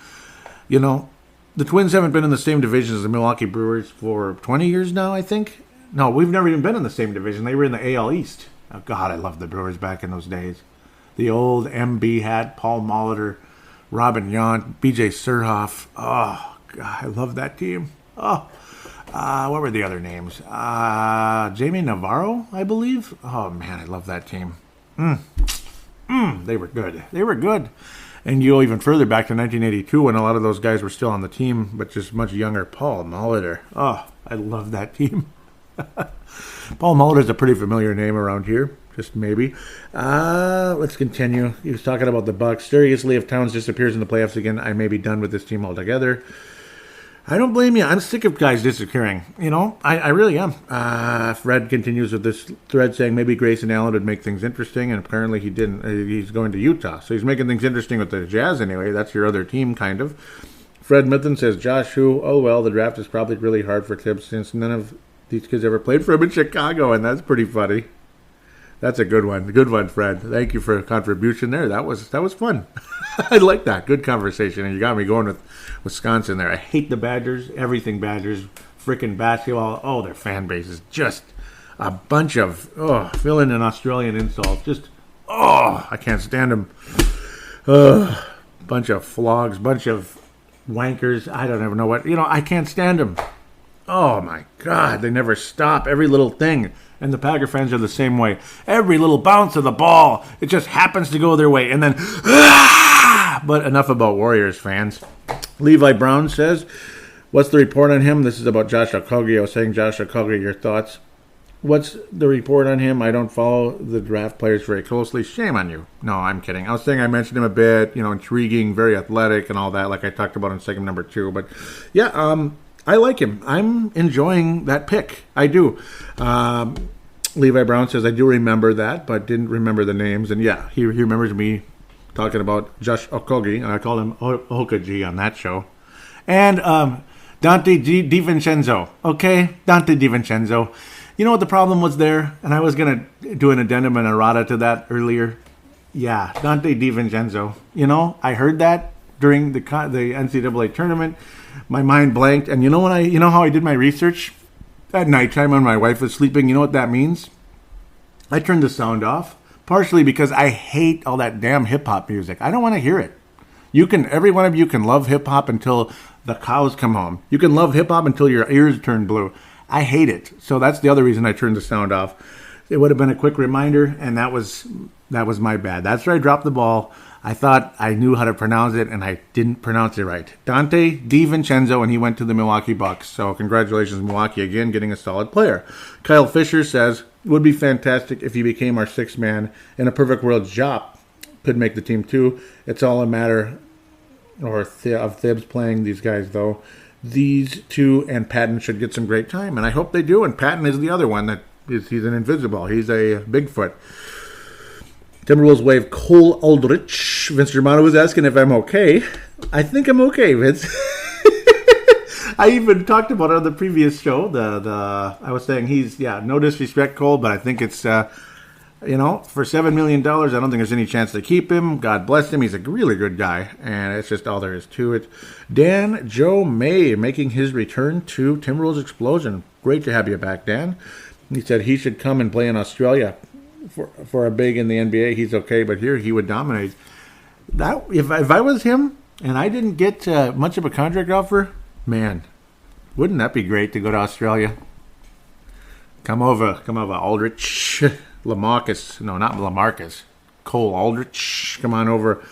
You know, the Twins haven't been in the same division as the Milwaukee Brewers for 20 years now, I think. No, we've never even been in the same division. They were in the AL East. Oh, God, I loved the Brewers back in those days. The old MB hat, Paul Molitor, Robin Yount, BJ Surhoff. Oh, God, I love that team. Oh, what were the other names? Jamie Navarro, I believe. Oh, man, I love that team. They were good. They were good. And you go even further back to 1982 when a lot of those guys were still on the team, but just much younger. Paul Molitor. Oh, I love that team. Paul Molitor is a pretty familiar name around here. Just maybe. Let's continue. He was talking about the Bucks. Seriously, if Towns disappears in the playoffs again, I may be done with this team altogether. I don't blame you. I'm sick of guys disappearing. I really am. Fred continues with this thread saying maybe Grayson Allen would make things interesting, and apparently he didn't. He's going to Utah. So he's making things interesting with the Jazz anyway. That's your other team, kind of. Fred Mitten says, Josh Hu, oh well, the draft is probably really hard for Tibbs since none of these kids ever played for him in Chicago, and that's pretty funny. That's a good one. Good one, Fred. Thank you for a contribution there. That was fun. I like that. Good conversation. And you got me going with Wisconsin there. I hate the Badgers. Everything Badgers. Freaking basketball. Oh, their fan base is just a bunch of, fill in an Australian insult. Just, I can't stand them. Bunch of flogs. Bunch of wankers. I don't ever know what. I can't stand them. Oh, my God. They never stop. Every little thing. And the Packer fans are the same way. Every little bounce of the ball, it just happens to go their way. And then, But enough about Warriors fans. Levi Brown says, what's the report on him? This is about Josh Okogie. I was saying, Josh Okogie, your thoughts? What's the report on him? I don't follow the draft players very closely. Shame on you. No, I'm kidding. I was saying I mentioned him a bit, intriguing, very athletic and all that, like I talked about in segment number 2. But, yeah, I like him. I'm enjoying that pick. I do. Levi Brown says, I do remember that, but didn't remember the names. And yeah, he remembers me talking about Josh Okogie, and I call him Okogie on that show. And Dante DiVincenzo. Okay, Dante DiVincenzo. You know what the problem was there? And I was going to do an addendum and errata to that earlier. Yeah, Dante DiVincenzo. I heard that during the NCAA tournament. My mind blanked, and you know how I did my research? At nighttime when my wife was sleeping, you know what that means? I turned the sound off, partially because I hate all that damn hip-hop music. I don't want to hear it. Every one of you can love hip-hop until the cows come home. You can love hip-hop until your ears turn blue. I hate it. So that's the other reason I turned the sound off. It would have been a quick reminder, and that was my bad. That's where I dropped the ball. I thought I knew how to pronounce it, and I didn't pronounce it right. Dante DiVincenzo, and he went to the Milwaukee Bucks. So congratulations, Milwaukee, again, getting a solid player. Kyle Fisher says, would be fantastic if he became our sixth man. In a perfect world, Jop could make the team too. It's all a matter of Thibs playing these guys, though. These two and Patton should get some great time, and I hope they do. And Patton is the other one he's an invisible. He's a Bigfoot. Timberwolves wave Cole Aldrich. Vince Germano was asking if I'm okay. I think I'm okay, Vince. I even talked about it on the previous show. I was saying no disrespect, Cole, but I think it's, for $7 million, I don't think there's any chance to keep him. God bless him. He's a really good guy, and it's just all there is to it. Dan Joe May making his return to Timberwolves Explosion. Great to have you back, Dan. He said he should come and play in Australia. For a big in the NBA, he's okay, but here he would dominate. That if I was him and I didn't get much of a contract offer, man, wouldn't that be great to go to Australia? Come over, Aldrich, Lamarcus. No, not Lamarcus. Cole Aldrich, come on over.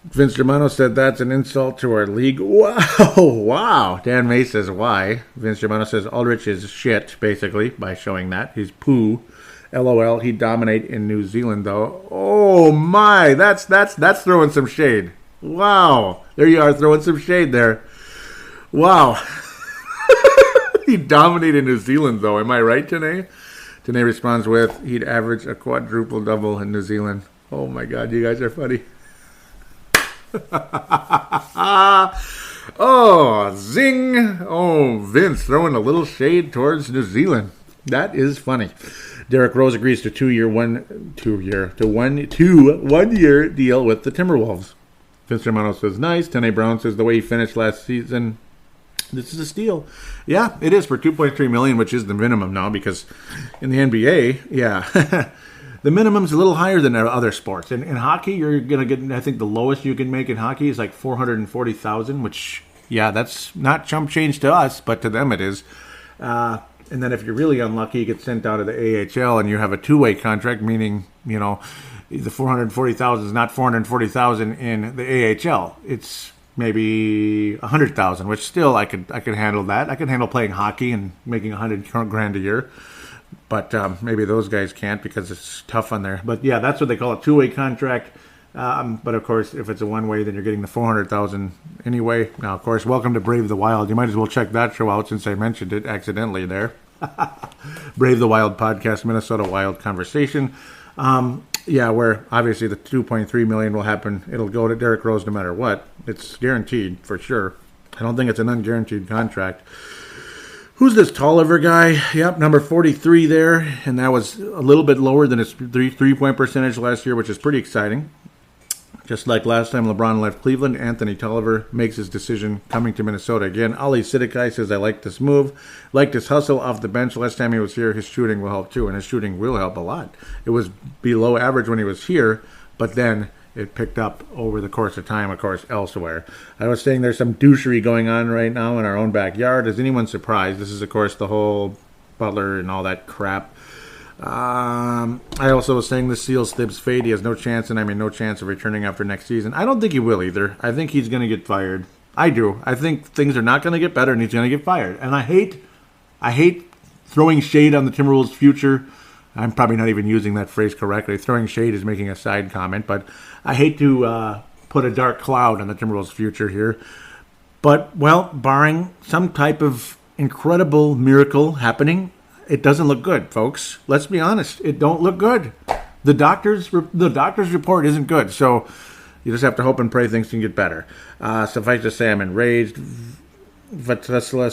Vince Germano said that's an insult to our league. Wow. Dan May says why. Vince Germano says Aldrich is shit, basically, by showing that. He's poo. LOL, he'd dominate in New Zealand, though. Oh, my. That's throwing some shade. Wow. There you are, throwing some shade there. Wow. He'd dominate in New Zealand, though. Am I right, Tanae? Tanae responds with, he'd average a quadruple double in New Zealand. Oh, my God. You guys are funny. Oh, zing. Oh, Vince throwing a little shade towards New Zealand. That is funny. Derrick Rose agrees to one year deal with the Timberwolves. Vince Germano says nice. Tene Brown says the way he finished last season, this is a steal. Yeah, it is for $2.3 million, which is the minimum now because in the NBA, yeah, the minimum's a little higher than other sports. In hockey, you're gonna get, I think the lowest you can make in hockey is like $440,000, which that's not chump change to us, but to them it is. And then if you're really unlucky, you get sent down to the AHL and you have a two-way contract, meaning, the $440,000 is not $440,000 in the AHL. It's maybe $100,000, which still I could handle that. I could handle playing hockey and making $100,000 a year. But maybe those guys can't because it's tough on there. But yeah, that's what they call a two-way contract. But of course, if it's a one-way, then you're getting the 400,000 anyway. Now, of course, welcome to Brave the Wild. You might as well check that show out since I mentioned it accidentally there. Brave the Wild podcast, Minnesota Wild conversation. Where obviously the 2.3 million will happen. It'll go to Derrick Rose no matter what. It's guaranteed for sure. I don't think it's an unguaranteed contract. Who's this Tolliver guy? Yep, number 43 there, and that was a little bit lower than his three-point percentage last year, which is pretty exciting. Just like last time LeBron left Cleveland, Anthony Tolliver makes his decision coming to Minnesota again. Ali Sidikai says, I like this move, like this hustle off the bench. Last time he was here, his shooting will help too, and his shooting will help a lot. It was below average when he was here, but then it picked up over the course of time, of course, elsewhere. I was saying there's some douchery going on right now in our own backyard. Is anyone surprised? This is, of course, the whole Butler and all that crap. I also was saying this seals Thibs' fate. He has no chance of returning after next season. I don't think he will either. I think he's going to get fired. I do. I think things are not going to get better, and he's going to get fired. And I hate throwing shade on the Timberwolves' future. I'm probably not even using that phrase correctly. Throwing shade is making a side comment, but I hate to put a dark cloud on the Timberwolves' future here. But, well, barring some type of incredible miracle happening, it doesn't look good, folks. Let's be honest. It don't look good. The doctor's report isn't good, so you just have to hope and pray things can get better. Suffice to say, I'm enraged. Vetsala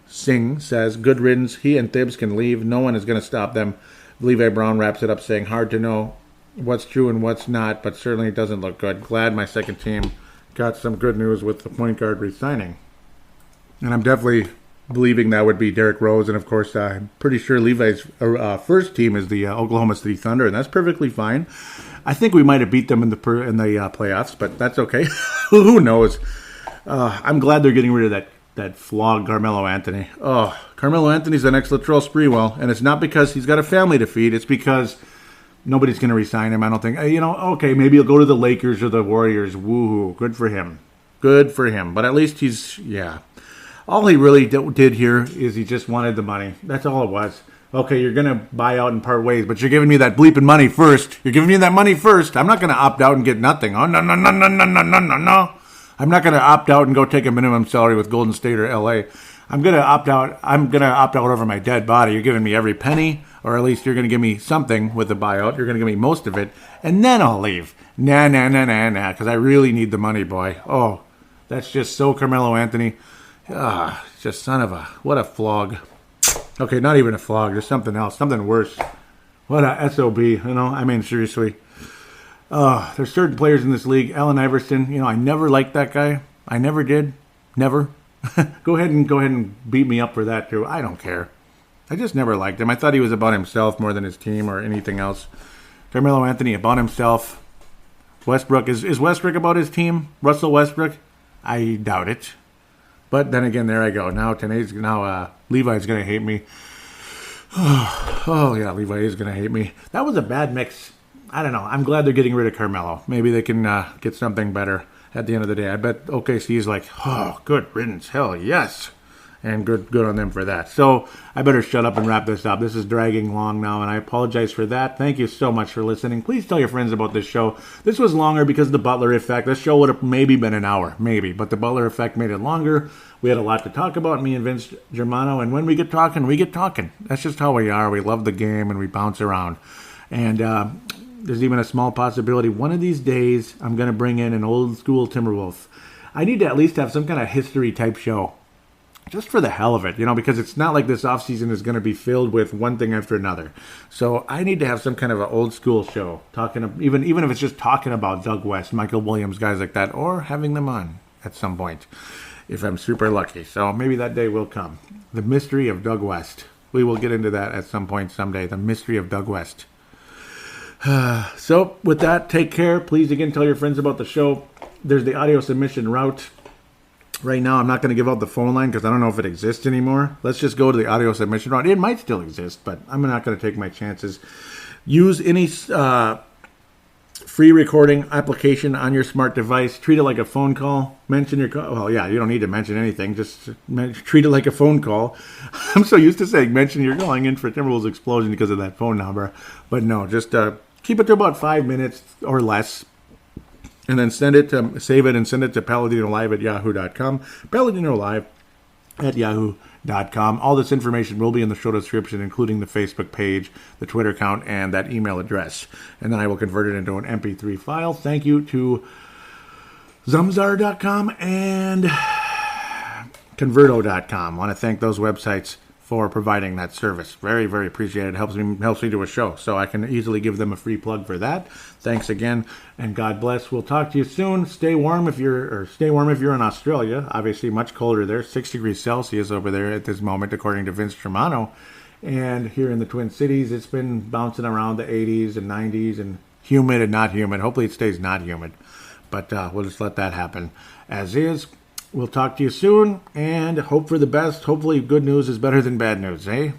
Singh says, good riddance. He and Thibs can leave. No one is going to stop them. Levi Brown wraps it up saying, hard to know what's true and what's not, but certainly it doesn't look good. Glad my second team got some good news with the point guard resigning. And I'm definitely believing that would be Derrick Rose. And, of course, I'm pretty sure Levi's first team is the Oklahoma City Thunder, and that's perfectly fine. I think we might have beat them in the playoffs, but that's okay. Who knows? I'm glad they're getting rid of that flawed Carmelo Anthony. Oh, Carmelo Anthony's the next Latrell Sprewell, and it's not because he's got a family to feed. It's because nobody's going to re-sign him, I don't think. Okay, maybe he'll go to the Lakers or the Warriors. Woohoo, good for him. Good for him. But at least all he really did here is he just wanted the money. That's all it was. Okay, you're going to buy out and part ways, but you're giving me that bleeping money first. You're giving me that money first. I'm not going to opt out and get nothing. Oh, no. I'm not going to opt out and go take a minimum salary with Golden State or LA. I'm going to opt out. I'm going to opt out over my dead body. You're giving me every penny, or at least you're going to give me something with the buyout. You're going to give me most of it, and then I'll leave. Nah, because I really need the money, boy. Oh, that's just so Carmelo Anthony. Just son of a, what a flog. Okay, not even a flog, just something else, something worse. What a SOB, seriously. There's certain players in this league. Allen Iverson, I never liked that guy. I never did. Never. Go ahead and beat me up for that too. I don't care. I just never liked him. I thought he was about himself more than his team or anything else. Carmelo Anthony about himself. Westbrook, is Westbrook about his team? Russell Westbrook? I doubt it. But then again, there I go. Now Levi's going to hate me. Oh, yeah, Levi is going to hate me. That was a bad mix. I don't know. I'm glad they're getting rid of Carmelo. Maybe they can get something better at the end of the day. I bet OKC is like, oh, good riddance. Hell yes. And good on them for that. So I better shut up and wrap this up. This is dragging long now, and I apologize for that. Thank you so much for listening. Please tell your friends about this show. This was longer because of the Butler effect. This show would have maybe been an hour, maybe, but the Butler effect made it longer. We had a lot to talk about, me and Vince Germano, and when we get talking, we get talking. That's just how we are. We love the game, and we bounce around. And there's even a small possibility one of these days I'm going to bring in an old school Timberwolf. I need to at least have some kind of history type show. Just for the hell of it, because it's not like this offseason is going to be filled with one thing after another. So I need to have some kind of an old school show, even if it's just talking about Doug West, Michael Williams, guys like that, or having them on at some point, if I'm super lucky. So maybe that day will come. The mystery of Doug West. We will get into that at some point someday, the mystery of Doug West. So with that, take care. Please, again, tell your friends about the show. There's the audio submission route. Right now, I'm not going to give out the phone line because I don't know if it exists anymore. Let's just go to the audio submission route. It might still exist, but I'm not going to take my chances. Use any free recording application on your smart device. Treat it like a phone call. Mention your call. Well, yeah, you don't need to mention anything. Just treat it like a phone call. I'm so used to saying mention you're calling in for Timberwolves Explosion because of that phone number. But no, just keep it to about 5 minutes or less. And then save it and send it to paladinolive@yahoo.com. paladinolive@yahoo.com. All this information will be in the show description, including the Facebook page, the Twitter account, and that email address. And then I will convert it into an MP3 file. Thank you to Zamzar.com and Converto.com. I want to thank those websites for providing that service. Very, very appreciated. It helps me do a show, so I can easily give them a free plug for that. Thanks again, and God bless. We'll talk to you soon. Stay warm if you're in Australia. Obviously, much colder there. 6 degrees Celsius over there at this moment, according to Vince Germano. And here in the Twin Cities, it's been bouncing around the 80s and 90s, and humid and not humid. Hopefully, it stays not humid, but we'll just let that happen as is. We'll talk to you soon, and hope for the best. Hopefully good news is better than bad news, eh?